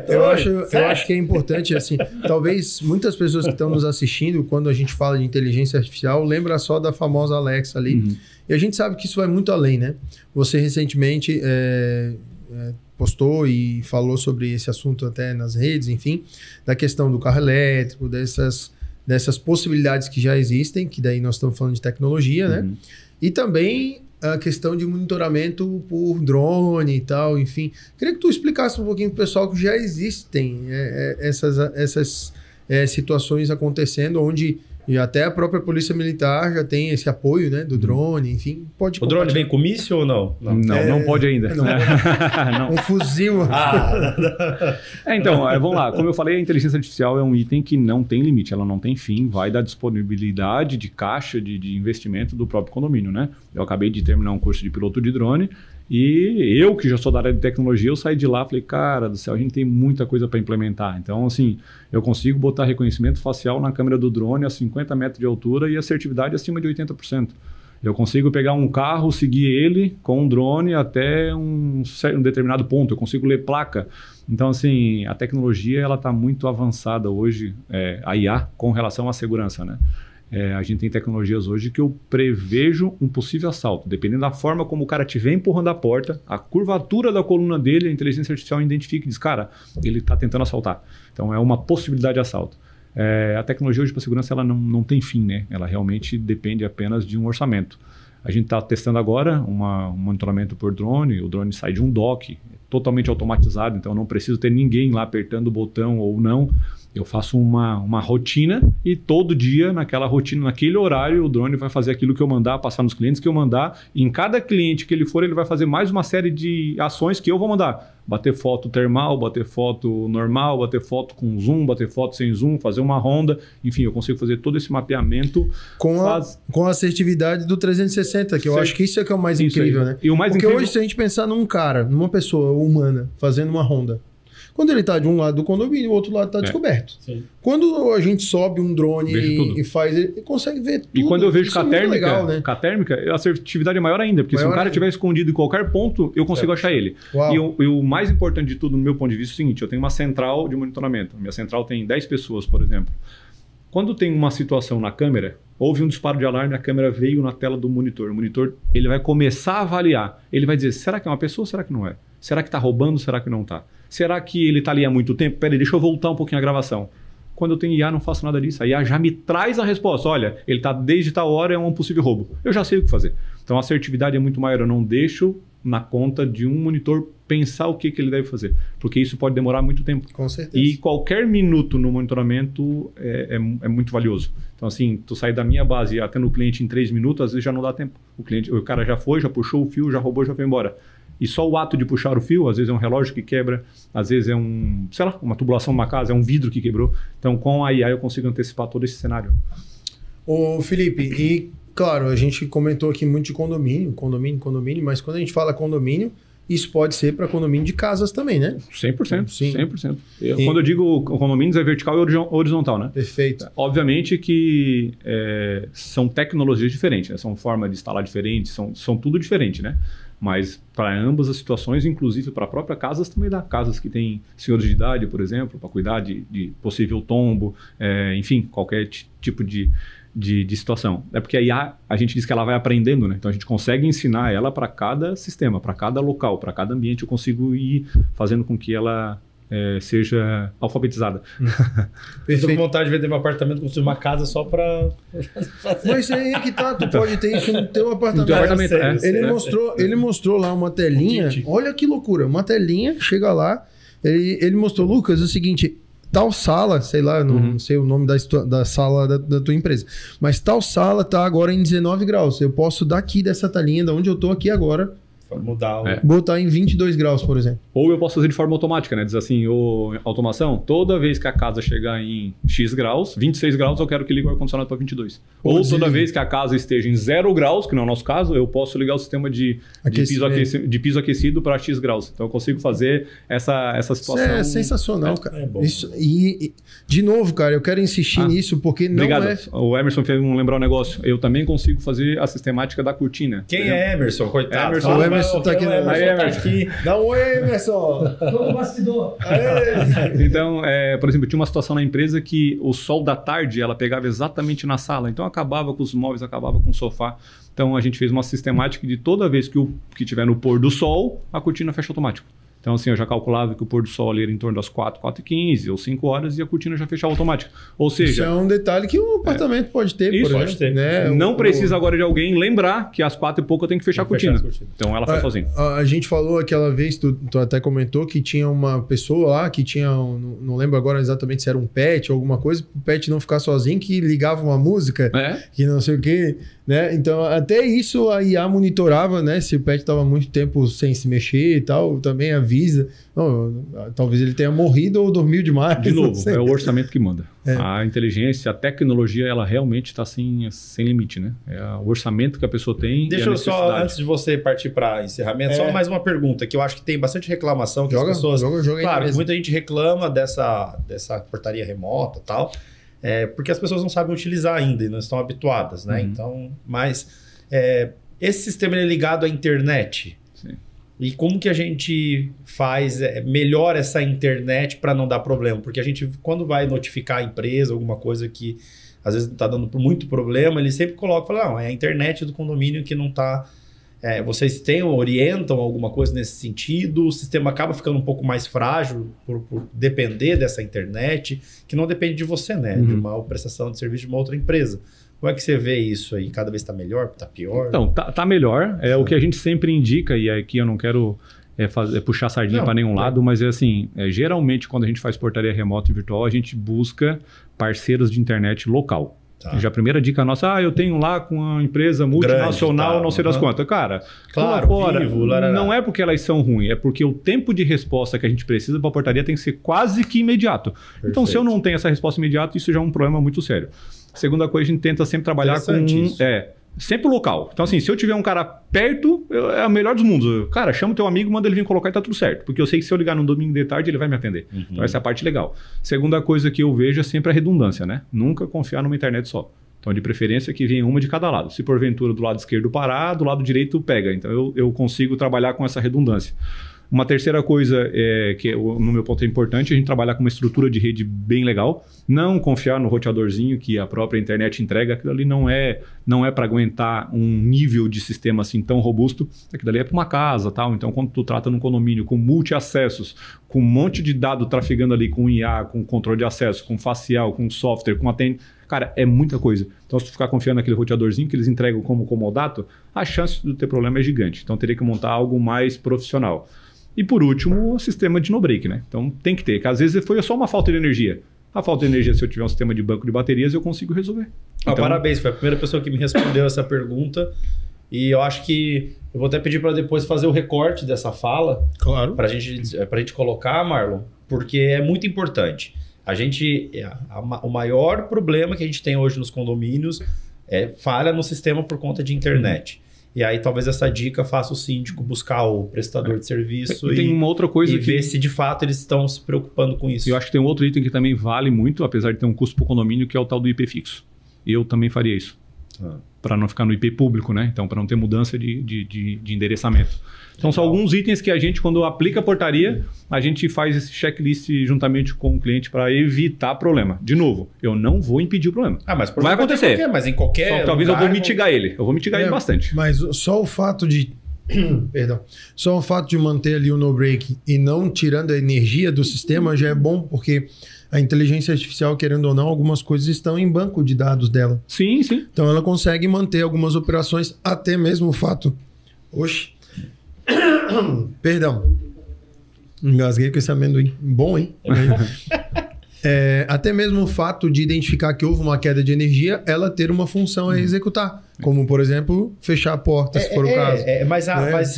Eu acho que é importante, assim, talvez muitas pessoas que estão nos assistindo, quando a gente fala de inteligência artificial, lembra só da famosa Alexa ali. E a gente sabe que isso vai muito além, né? Você recentemente postou e falou sobre esse assunto até nas redes, enfim, da questão do carro elétrico, dessas possibilidades que já existem, que daí nós estamos falando de tecnologia, né? E também a questão de monitoramento por drone e tal, enfim. Queria que tu explicasse um pouquinho pro pessoal que já existem essas situações acontecendo, onde até a própria Polícia Militar já tem esse apoio, né, do drone, enfim. O drone vem com míssil ou não? Não pode ainda. Não. Um fuzil. Então, vamos lá. Como eu falei, a inteligência artificial é um item que não tem limite, ela não tem fim, vai da disponibilidade de caixa de investimento do próprio condomínio, né? Eu acabei de terminar um curso de piloto de drone e eu, que já sou da área de tecnologia, eu saí de lá e falei, cara do céu, a gente tem muita coisa para implementar. Então, assim, eu consigo botar reconhecimento facial na câmera do drone a 50 metros de altura e assertividade acima de 80%. Eu consigo pegar um carro, seguir ele com um drone até um determinado ponto. Eu consigo ler placa. Então, assim, a tecnologia ela está muito avançada hoje, a IA, com relação à segurança, né? A gente tem tecnologias hoje que eu prevejo um possível assalto. Dependendo da forma como o cara estiver empurrando a porta, a curvatura da coluna dele, a inteligência artificial identifica e diz, cara, ele está tentando assaltar. Então, é uma possibilidade de assalto. A tecnologia hoje para segurança ela não tem fim, né? Ela realmente depende apenas de um orçamento. A gente está testando agora um monitoramento por drone. O drone sai de um dock, totalmente automatizado, então eu não preciso ter ninguém lá apertando o botão ou não. Eu faço uma rotina e todo dia, naquela rotina, naquele horário, o drone vai fazer aquilo que eu mandar, passar nos clientes que eu mandar. E em cada cliente que ele for, ele vai fazer mais uma série de ações que eu vou mandar. Bater foto termal, bater foto normal, bater foto com zoom, bater foto sem zoom, fazer uma ronda. Enfim, eu consigo fazer todo esse mapeamento. Com a assertividade do 360, que eu acho que isso é que é o mais Isso incrível, aí. né? E o mais Porque incrível... hoje, se a gente pensar num cara, numa pessoa humana, fazendo uma ronda, quando ele está de um lado do condomínio, o outro lado está descoberto. Sim. Quando a gente sobe um drone e faz, ele consegue ver tudo. E quando eu vejo Isso é muito legal, né? com a térmica, a assertividade é maior ainda, porque se o cara estiver escondido em qualquer ponto, eu consigo achar ele. E o mais importante de tudo, no meu ponto de vista, é o seguinte: eu tenho uma central de monitoramento. Minha central tem 10 pessoas, por exemplo. Quando tem uma situação na câmera, houve um disparo de alarme, a câmera veio na tela do monitor. O monitor, ele vai começar a avaliar. Ele vai dizer, será que é uma pessoa ou será que não é? Será que está roubando? Será que não está? Será que ele está ali há muito tempo? Peraí, deixa eu voltar um pouquinho a gravação. Quando eu tenho IA, não faço nada disso. A IA já me traz a resposta. Olha, ele está desde tal hora, é um possível roubo. Eu já sei o que fazer. Então a assertividade é muito maior. Eu não deixo na conta de um monitor pensar o que ele deve fazer. Porque isso pode demorar muito tempo. Com certeza. E qualquer minuto no monitoramento é muito valioso. Então assim, tu sair da minha base até no cliente em 3 minutos, às vezes já não dá tempo. O cara já foi, já puxou o fio, já roubou, já foi embora. E só o ato de puxar o fio, às vezes é um relógio que quebra, às vezes é uma tubulação numa casa, é um vidro que quebrou. Então, com a IA eu consigo antecipar todo esse cenário. Ô, Felipe, e claro, a gente comentou aqui muito de condomínio, mas quando a gente fala condomínio, isso pode ser para condomínio de casas também, né? 100%. Sim. 100%. Quando eu digo condomínios, é vertical e horizontal, né? Perfeito. Obviamente que são tecnologias diferentes, né? São formas de instalar diferentes, são tudo diferente, né? Mas para ambas as situações, inclusive para a própria casas, também dá. Casas que têm senhores de idade, por exemplo, para cuidar de possível tombo, enfim, qualquer tipo de situação. É porque a IA, a gente diz que ela vai aprendendo, né? Então a gente consegue ensinar ela para cada sistema, para cada local, para cada ambiente. Eu consigo ir fazendo com que ela seja alfabetizada. Eu tô com vontade de vender meu apartamento, construir uma casa só para fazer. Mas aí é que tá, tu pode ter isso no teu apartamento. Ele mostrou lá uma telinha, olha que loucura, uma telinha, chega lá, ele mostrou, Lucas, é o seguinte, tal sala, sei lá, não sei o nome da sala da tua empresa, mas tal sala tá agora em 19 graus, eu posso daqui dessa telinha, da onde eu tô aqui agora, botar em 22 graus, por exemplo. Ou eu posso fazer de forma automática, né? Diz assim, automação, toda vez que a casa chegar em X graus, 26 graus, eu quero que ligue o ar-condicionado para 22. Ou toda vez que a casa esteja em 0 graus, que não é o nosso caso, eu posso ligar o sistema de piso aquecido para X graus. Então eu consigo fazer essa situação. Isso é sensacional, cara. É bom, isso, e, de novo, cara, eu quero insistir nisso, porque não O Emerson fez lembrar um negócio. Eu também consigo fazer a sistemática da cortina. Quem é Emerson? Coitado. O Emerson tá aqui. Dá um oi, Emerson. Todo bastidor. Então, por exemplo, tinha uma situação na empresa que o sol da tarde ela pegava exatamente na sala. Então, acabava com os móveis, acabava com o sofá. Então, a gente fez uma sistemática de toda vez que tiver no pôr do sol, a cortina fecha automático. Então, assim, eu já calculava que o pôr do sol ali era em torno das 4h15 ou 5 horas e a cortina já fechava automática. Ou seja... Isso é um detalhe que um apartamento pode ter, por exemplo. Né? Não precisa agora de alguém lembrar que às 4h pouco eu tenho que fechar a cortina. Então, ela faz sozinha. A gente falou aquela vez, tu até comentou que tinha uma pessoa lá que tinha, não lembro agora exatamente se era um pet ou alguma coisa, o pet não ficar sozinho, que ligava uma música, que não sei o quê, né? Então, até isso a IA monitorava, né? Se o pet estava muito tempo sem se mexer e tal, também avisa. Não, talvez ele tenha morrido ou dormiu demais. De novo, é o orçamento que manda. A inteligência, a tecnologia, ela realmente está sem limite, né? É o orçamento que a pessoa tem. Deixa eu só, antes de você partir para encerramento, só mais uma pergunta, que eu acho que tem bastante reclamação que as pessoas... Claro, que muita gente reclama dessa portaria remota e tal, porque as pessoas não sabem utilizar ainda e não estão habituadas, né? Então, mas esse sistema ele é ligado à internet. Sim. E como que a gente faz melhor essa internet para não dar problema? Porque a gente, quando vai notificar a empresa, alguma coisa que às vezes está dando muito problema, ele sempre fala, não, é a internet do condomínio que não está... vocês orientam alguma coisa nesse sentido? O sistema acaba ficando um pouco mais frágil por depender dessa internet, que não depende de você, né? De uma prestação de serviço de uma outra empresa. Como é que você vê isso aí? Cada vez está melhor? Está pior? Então, tá melhor. É o que a gente sempre indica, e aqui eu não quero puxar a sardinha para nenhum lado, mas geralmente quando a gente faz portaria remota e virtual, a gente busca parceiros de internet local. Tá. Já a primeira dica nossa, eu tenho lá com uma empresa multinacional, grande, não sei das quantas. Cara, claro, fora, não é porque elas são ruins, é porque o tempo de resposta que a gente precisa para a portaria tem que ser quase que imediato. Perfeito. Então, se eu não tenho essa resposta imediata, isso já é um problema muito sério. Segunda coisa, a gente tenta sempre trabalhar com... sempre local. Então, assim, se eu tiver um cara perto, é o melhor dos mundos. Cara, chama o teu amigo, manda ele vir colocar e tá tudo certo. Porque eu sei que se eu ligar no domingo de tarde, ele vai me atender. Então, essa é a parte legal. Segunda coisa que eu vejo é sempre a redundância, né? Nunca confiar numa internet só. Então, de preferência que venha uma de cada lado. Se porventura do lado esquerdo parar, do lado direito pega. Então, eu consigo trabalhar com essa redundância. Uma terceira coisa, que no meu ponto é importante, a gente trabalhar com uma estrutura de rede bem legal. Não confiar no roteadorzinho que a própria internet entrega. Aquilo ali não é para aguentar um nível de sistema assim tão robusto. Aquilo ali é para uma casa, tal. Então, quando tu trata num condomínio com multi-acessos, com um monte de dado trafegando ali, com IA, com controle de acesso, com facial, com software, com atendimento... Cara, é muita coisa. Então, se tu ficar confiando naquele roteadorzinho que eles entregam como comodato, a chance de ter problema é gigante. Então, teria que montar algo mais profissional. E por último, o sistema de no-break, né? Então tem que ter, que às vezes foi só uma falta de energia. A falta de energia, se eu tiver um sistema de banco de baterias, eu consigo resolver. Então... Parabéns, foi a primeira pessoa que me respondeu essa pergunta. E eu acho que eu vou até pedir para depois fazer o recorte dessa fala. Claro. Pra gente colocar, Marlon, porque é muito importante. O maior problema que a gente tem hoje nos condomínios é falha no sistema por conta de internet. E aí talvez essa dica faça o síndico buscar o prestador de serviço tem uma outra coisa ver se de fato eles estão se preocupando com isso. Eu acho que tem um outro item que também vale muito, apesar de ter um custo para o condomínio, que é o tal do IP fixo. Eu também faria isso. Para não ficar no IP público, né? Então, para não ter mudança de endereçamento. Então, são alguns itens que a gente, quando aplica a portaria, a gente faz esse checklist juntamente com o cliente para evitar problema. De novo, eu não vou impedir o problema. Mas vai acontecer. Mas em qualquer Só que talvez eu vou mitigar ele. Eu vou mitigar ele bastante. Mas só o fato de... Perdão. Só o fato de manter ali o no-break e não tirando a energia do sistema já é bom, porque a inteligência artificial, querendo ou não, algumas coisas estão em banco de dados dela. Sim, sim. Então ela consegue manter algumas operações, até mesmo o fato... Oxe. Perdão. Engasguei com esse amendoim. Bom, hein? Até mesmo o fato de identificar que houve uma queda de energia, ela ter uma função a executar. Como, por exemplo, fechar a porta, se for o caso. Mas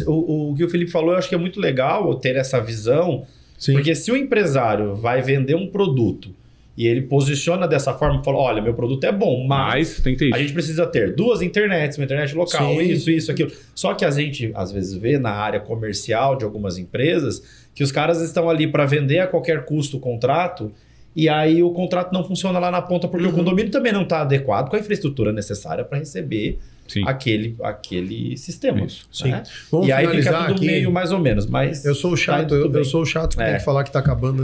o que o Felipe falou, eu acho que é muito legal ter essa visão. Sim. Porque se o empresário vai vender um produto e ele posiciona dessa forma e fala, olha, meu produto é bom, mas tem que ter isso. A gente precisa ter 2 internets, uma internet local, Sim. isso, aquilo. Só que a gente, às vezes, vê na área comercial de algumas empresas que os caras estão ali para vender a qualquer custo o contrato e aí o contrato não funciona lá na ponta porque o condomínio também não está adequado com a infraestrutura necessária para receber aquele sistema. Sim. Né? Vamos e aí fica finalizar tudo aqui. meio mais ou menos. Mas Eu sou o chato, eu sou o chato que tem que falar que tá acabando.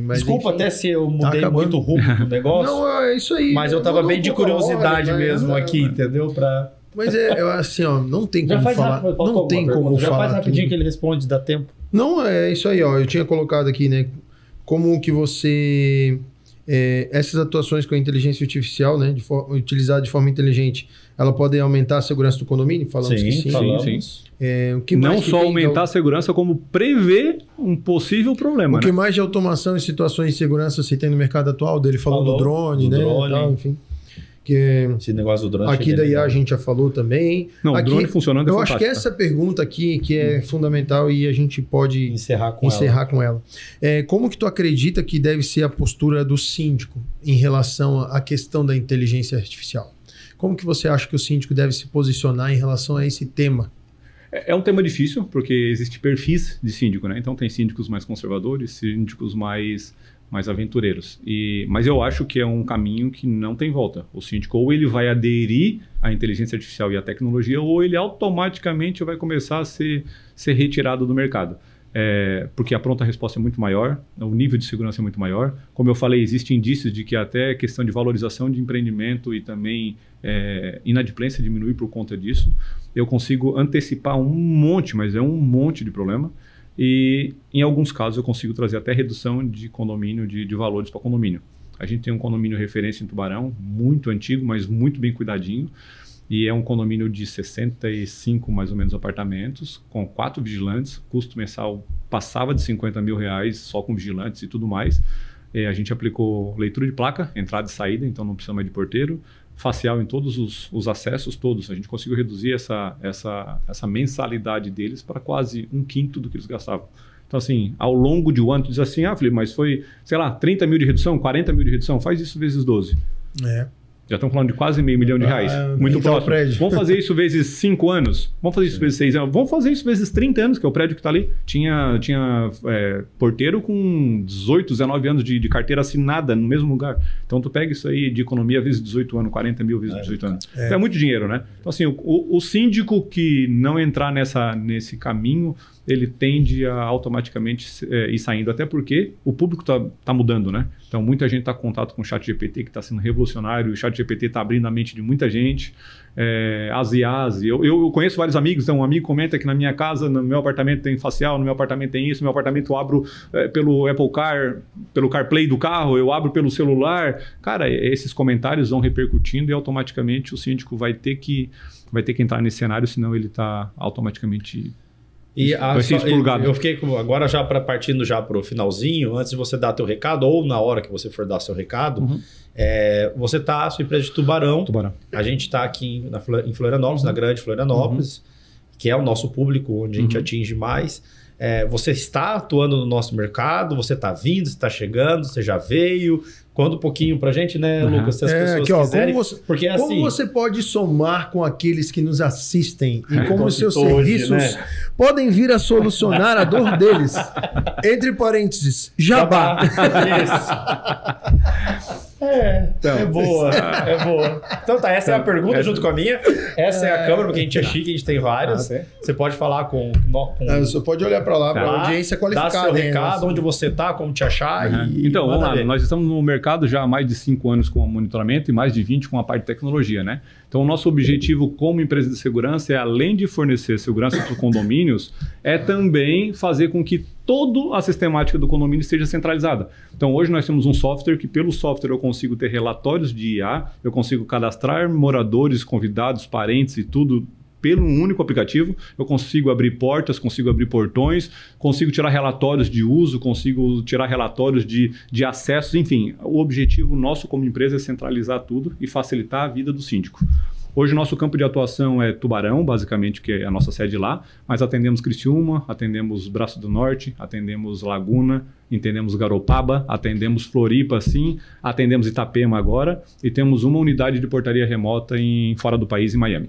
Mas desculpa enfim, até se eu mudei muito o rumo do negócio. Não, é isso aí. Mas eu tava bem de curiosidade mesmo aqui, entendeu? Mas assim, ó, não tem como falar. Não tem como falar. Já faz rapidinho que ele responde, dá tempo. Não, é isso aí, ó. Eu tinha colocado aqui, né? Como que você... essas atuações com a inteligência artificial, né, utilizada de forma inteligente, ela pode aumentar a segurança do condomínio? Falamos que sim. Sim. O que mais não só aumentar a segurança, como prever um possível problema. O que mais de automação e situações de segurança se tem no mercado atual? Ele falou do drone, né? Tal, enfim. Esse negócio do drone. Aqui da IA a gente já falou também. Não, aqui, o drone funcionando é fantástico. Eu acho que essa pergunta aqui que é fundamental e a gente pode encerrar com ela. Como que tu acredita que deve ser a postura do síndico em relação à questão da inteligência artificial? Como que você acha que o síndico deve se posicionar em relação a esse tema? É um tema difícil, porque existe perfis de síndico, né? Então tem síndicos mais conservadores, síndicos mais aventureiros. Mas eu acho que é um caminho que não tem volta. O síndico ou ele vai aderir à inteligência artificial e à tecnologia, ou ele automaticamente vai começar a ser retirado do mercado. Porque a pronta resposta é muito maior, o nível de segurança é muito maior. Como eu falei, existem indícios de que até questão de valorização de empreendimento e também inadimplência diminui por conta disso. Eu consigo antecipar um monte, mas é um monte de problema. E em alguns casos eu consigo trazer até redução de condomínio, de valores para condomínio. A gente tem um condomínio referência em Tubarão, muito antigo, mas muito bem cuidadinho. E é um condomínio de 65, mais ou menos, apartamentos, com 4 vigilantes. Custo mensal passava de R$50 mil, só com vigilantes e tudo mais. A gente aplicou leitura de placa, entrada e saída, então não precisa mais de porteiro. Facial em todos os acessos, todos. A gente conseguiu reduzir essa mensalidade deles para quase 1/5 do que eles gastavam. Então, assim, ao longo de um ano, tu diz assim, Felipe, mas foi, sei lá, 30 mil de redução, 40 mil de redução, faz isso vezes 12. Já estamos falando de quase R$500 mil. Muito próximo. Vamos fazer isso vezes 5 anos? Vamos fazer isso vezes 6 anos? Vamos fazer isso vezes 30 anos, que é o prédio que está ali. Tinha porteiro com 18, 19 anos de carteira assinada no mesmo lugar. Então, tu pega isso aí de economia vezes 18 anos, 40 mil vezes 18 anos. Então, é muito dinheiro, né? Então, assim, o síndico que não entrar nesse caminho, ele tende a automaticamente ir saindo. Até porque o público tá mudando, né? Então, muita gente está em contato com o ChatGPT, que está sendo revolucionário. O ChatGPT está abrindo a mente de muita gente. As IAs. Eu conheço vários amigos. Então, um amigo comenta que na minha casa, no meu apartamento tem facial, no meu apartamento tem isso, no meu apartamento eu abro pelo Apple Car, pelo CarPlay do carro, eu abro pelo celular. Cara, esses comentários vão repercutindo e automaticamente o síndico vai ter que entrar nesse cenário, senão ele está automaticamente... vai ser expurgado. Eu fiquei agora já partindo já para o finalzinho, antes de você dar teu recado, ou na hora que você for dar seu recado, você está a sua empresa de Tubarão. A gente está aqui em Florianópolis, na grande Florianópolis, que é o nosso público, onde a gente atinge mais. Você está atuando no nosso mercado, você está vindo, você está chegando, você já veio. Conta um pouquinho pra gente, né, Lucas? Se as pessoas aqui, ó, quiserem. Porque, assim, como você pode somar com aqueles que nos assistem e como os seus serviços podem vir a solucionar a dor deles? Entre parênteses, jabá. Isso. É boa. Então tá, essa é a pergunta junto com a minha. Essa é a câmera, porque a gente é chique, a gente tem várias. Você pode falar com você pode olhar para lá, para a audiência qualificada. Dá seu recado, onde você tá, como te achar. Então, vamos lá. Nós estamos no mercado já há mais de 5 anos com o monitoramento e mais de 20 com a parte de tecnologia, né? Então, o nosso objetivo como empresa de segurança é, além de fornecer segurança para os condomínios, é também fazer com que toda a sistemática do condomínio esteja centralizada. Então, hoje nós temos um software que, pelo software, eu consigo ter relatórios de IA, eu consigo cadastrar moradores, convidados, parentes e tudo pelo único aplicativo. Eu consigo abrir portas, consigo abrir portões, consigo tirar relatórios de uso, consigo tirar relatórios de acessos, enfim. O objetivo nosso como empresa é centralizar tudo e facilitar a vida do síndico. Hoje o nosso campo de atuação é Tubarão, basicamente, que é a nossa sede lá, mas atendemos Criciúma, atendemos Braço do Norte, atendemos Laguna, atendemos Garopaba, atendemos Floripa, sim, atendemos Itapema agora e temos uma unidade de portaria remota fora do país, em Miami.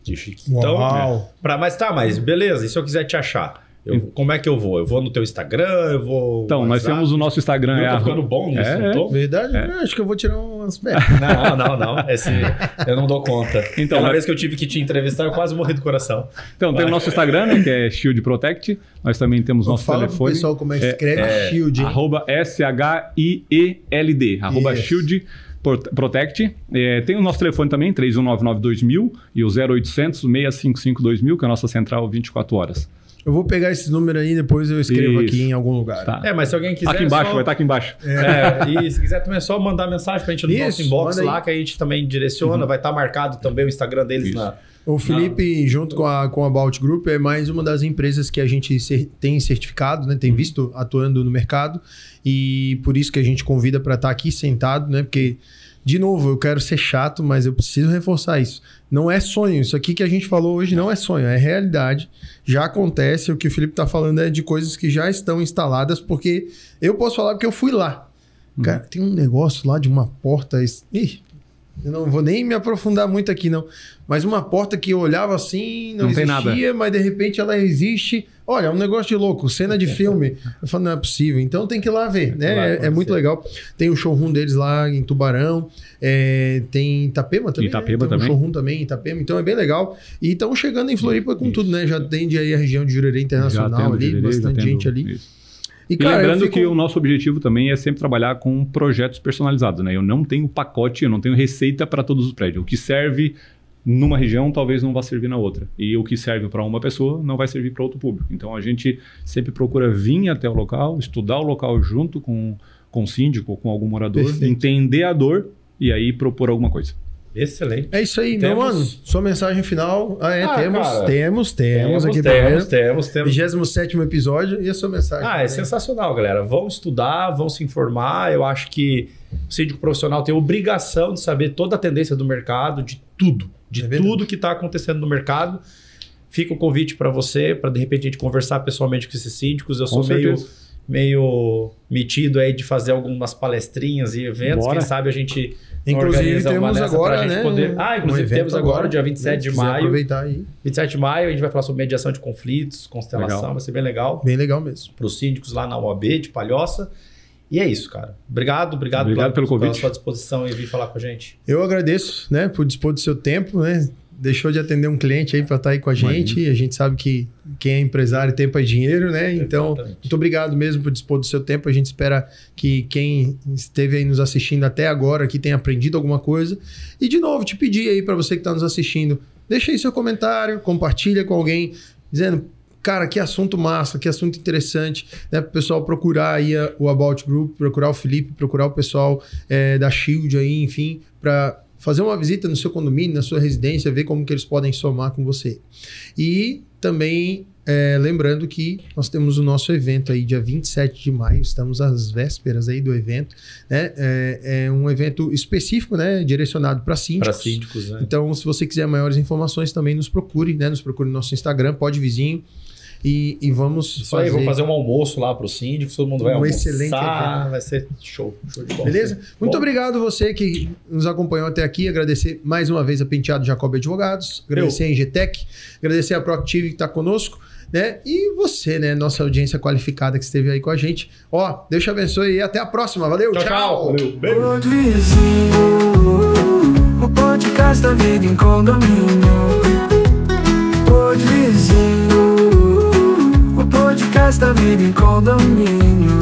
Que chique. Então, mas beleza, e se eu quiser te achar? Como é que eu vou? Eu vou no teu Instagram? Eu vou. Então, nós temos o nosso Instagram. Eu tô ficando bom nisso, não tô? Verdade? Acho que eu vou tirar umas pernas. Não. Eu não dou conta. Então, uma vez que eu tive que te entrevistar, eu quase morri do coração. Então, tem o nosso Instagram, né, que é Shield Protect. Nós também temos nosso telefone. Fala pro pessoal como é que escreve Shield. @SHIELD. @Shield Protect. Tem o nosso telefone também, 3199-2000 e o 0800-655-2000, que é a nossa central 24 horas. Eu vou pegar esse número aí e depois eu escrevo aqui em algum lugar. Tá. Mas se alguém quiser... Aqui embaixo, vai estar aqui embaixo. E se quiser também é só mandar mensagem pra gente no nosso inbox lá, que a gente também direciona. Vai estar marcado também o Instagram deles na... O Felipe, junto com a About Group, é mais uma das empresas que a gente tem certificado, né? Tem visto atuando no mercado. E por isso que a gente convida para estar aqui sentado, né? Porque, de novo, eu quero ser chato, mas eu preciso reforçar isso. Não é sonho. Isso aqui que a gente falou hoje não é sonho, é realidade. Já acontece. O que o Felipe está falando é de coisas que já estão instaladas, porque eu posso falar porque eu fui lá. Cara, tem um negócio lá de uma porta... Eu não vou nem me aprofundar muito aqui, não. Mas uma porta que eu olhava assim, não existia, tem nada. Mas de repente ela existe. Olha, é um negócio de louco, cena de filme. Eu falo, não é possível. Então tem que ir lá ver, né? É muito legal. Tem o showroom deles lá em Tubarão. Tem Itapema também. Tem um showroom também em Itapema. Então é bem legal. E estão chegando em Floripa com tudo, né? Já atende aí a região de Jurerê Internacional ali, bastante gente ali. E lembrando que o nosso objetivo também é sempre trabalhar com projetos personalizados, né? Eu não tenho pacote, eu não tenho receita para todos os prédios. O que serve numa região talvez não vá servir na outra. E o que serve para uma pessoa não vai servir para outro público. Então a gente sempre procura vir até o local, estudar o local junto com com o síndico ou com algum morador, Perfeito. entender a dor e aí propor alguma coisa. Excelente. É isso aí, meu Temos- mano. Sua mensagem final. Temos cara, temos aqui primeiro. temos. 27º episódio e a sua mensagem. É sensacional, galera. Vão estudar, vão se informar. Eu acho que o síndico profissional tem a obrigação de saber toda a tendência do mercado, de tudo. De É verdade. tudo que está acontecendo no mercado. Fica o convite para você, para de repente a gente conversar pessoalmente com esses síndicos. Eu sou meio metido aí de fazer algumas palestrinhas e eventos. Bora. Quem sabe a gente Inclusive organiza uma temos dessa agora, pra gente né? poder... um inclusive evento temos agora, dia 27 de Se quiser maio. aproveitar aí. 27 de maio, a gente vai falar sobre mediação de conflitos, constelação, Legal. vai ser bem legal. Bem legal mesmo. Para os síndicos lá na UAB de Palhoça. E é isso, cara. Obrigado Obrigado pelo pela convite. sua disposição em vir falar com a gente. Eu agradeço, né, por dispor do seu tempo, né? Deixou de atender um cliente aí para estar aí com a gente. Imagina. A gente sabe que quem é empresário, tempo é dinheiro, né? Então, Exatamente. muito obrigado mesmo por dispor do seu tempo. A gente espera que quem esteve aí nos assistindo até agora aqui tenha aprendido alguma coisa. E, de novo, te pedir aí para você que está nos assistindo, deixa aí seu comentário, compartilha com alguém, dizendo, cara, que assunto massa, que assunto interessante, né? Para o pessoal procurar aí o About Group, procurar o Felipe, procurar o pessoal da Shield aí, enfim, para fazer uma visita no seu condomínio, na sua residência, ver como que eles podem somar com você. E também lembrando que nós temos o nosso evento aí, dia 27 de maio, estamos às vésperas aí do evento, né? É um evento específico, né? Direcionado para síndicos. Para síndicos, né? Então, se você quiser maiores informações, também nos procure, né? Nos procure no nosso Instagram, Pode Vizinho. E vamos Isso aí, vou fazer um almoço lá para os síndicos, todo mundo vai almoçar. excelente evento. Vai ser show de bola. Beleza? Muito Bom. obrigado você que nos acompanhou até aqui. Agradecer mais uma vez a Penteado Jacob Advogados. Agradecer a Engetec. Agradecer a Proactive que está conosco. Né? E você, né? Nossa audiência qualificada que esteve aí com a gente. Ó, Deus te abençoe e até a próxima. Valeu, tchau! Valeu. Beijo. Pode Vizinho, o podcast da vida em condomínio. Pode Vizinho, o podcast da vida em condomínio.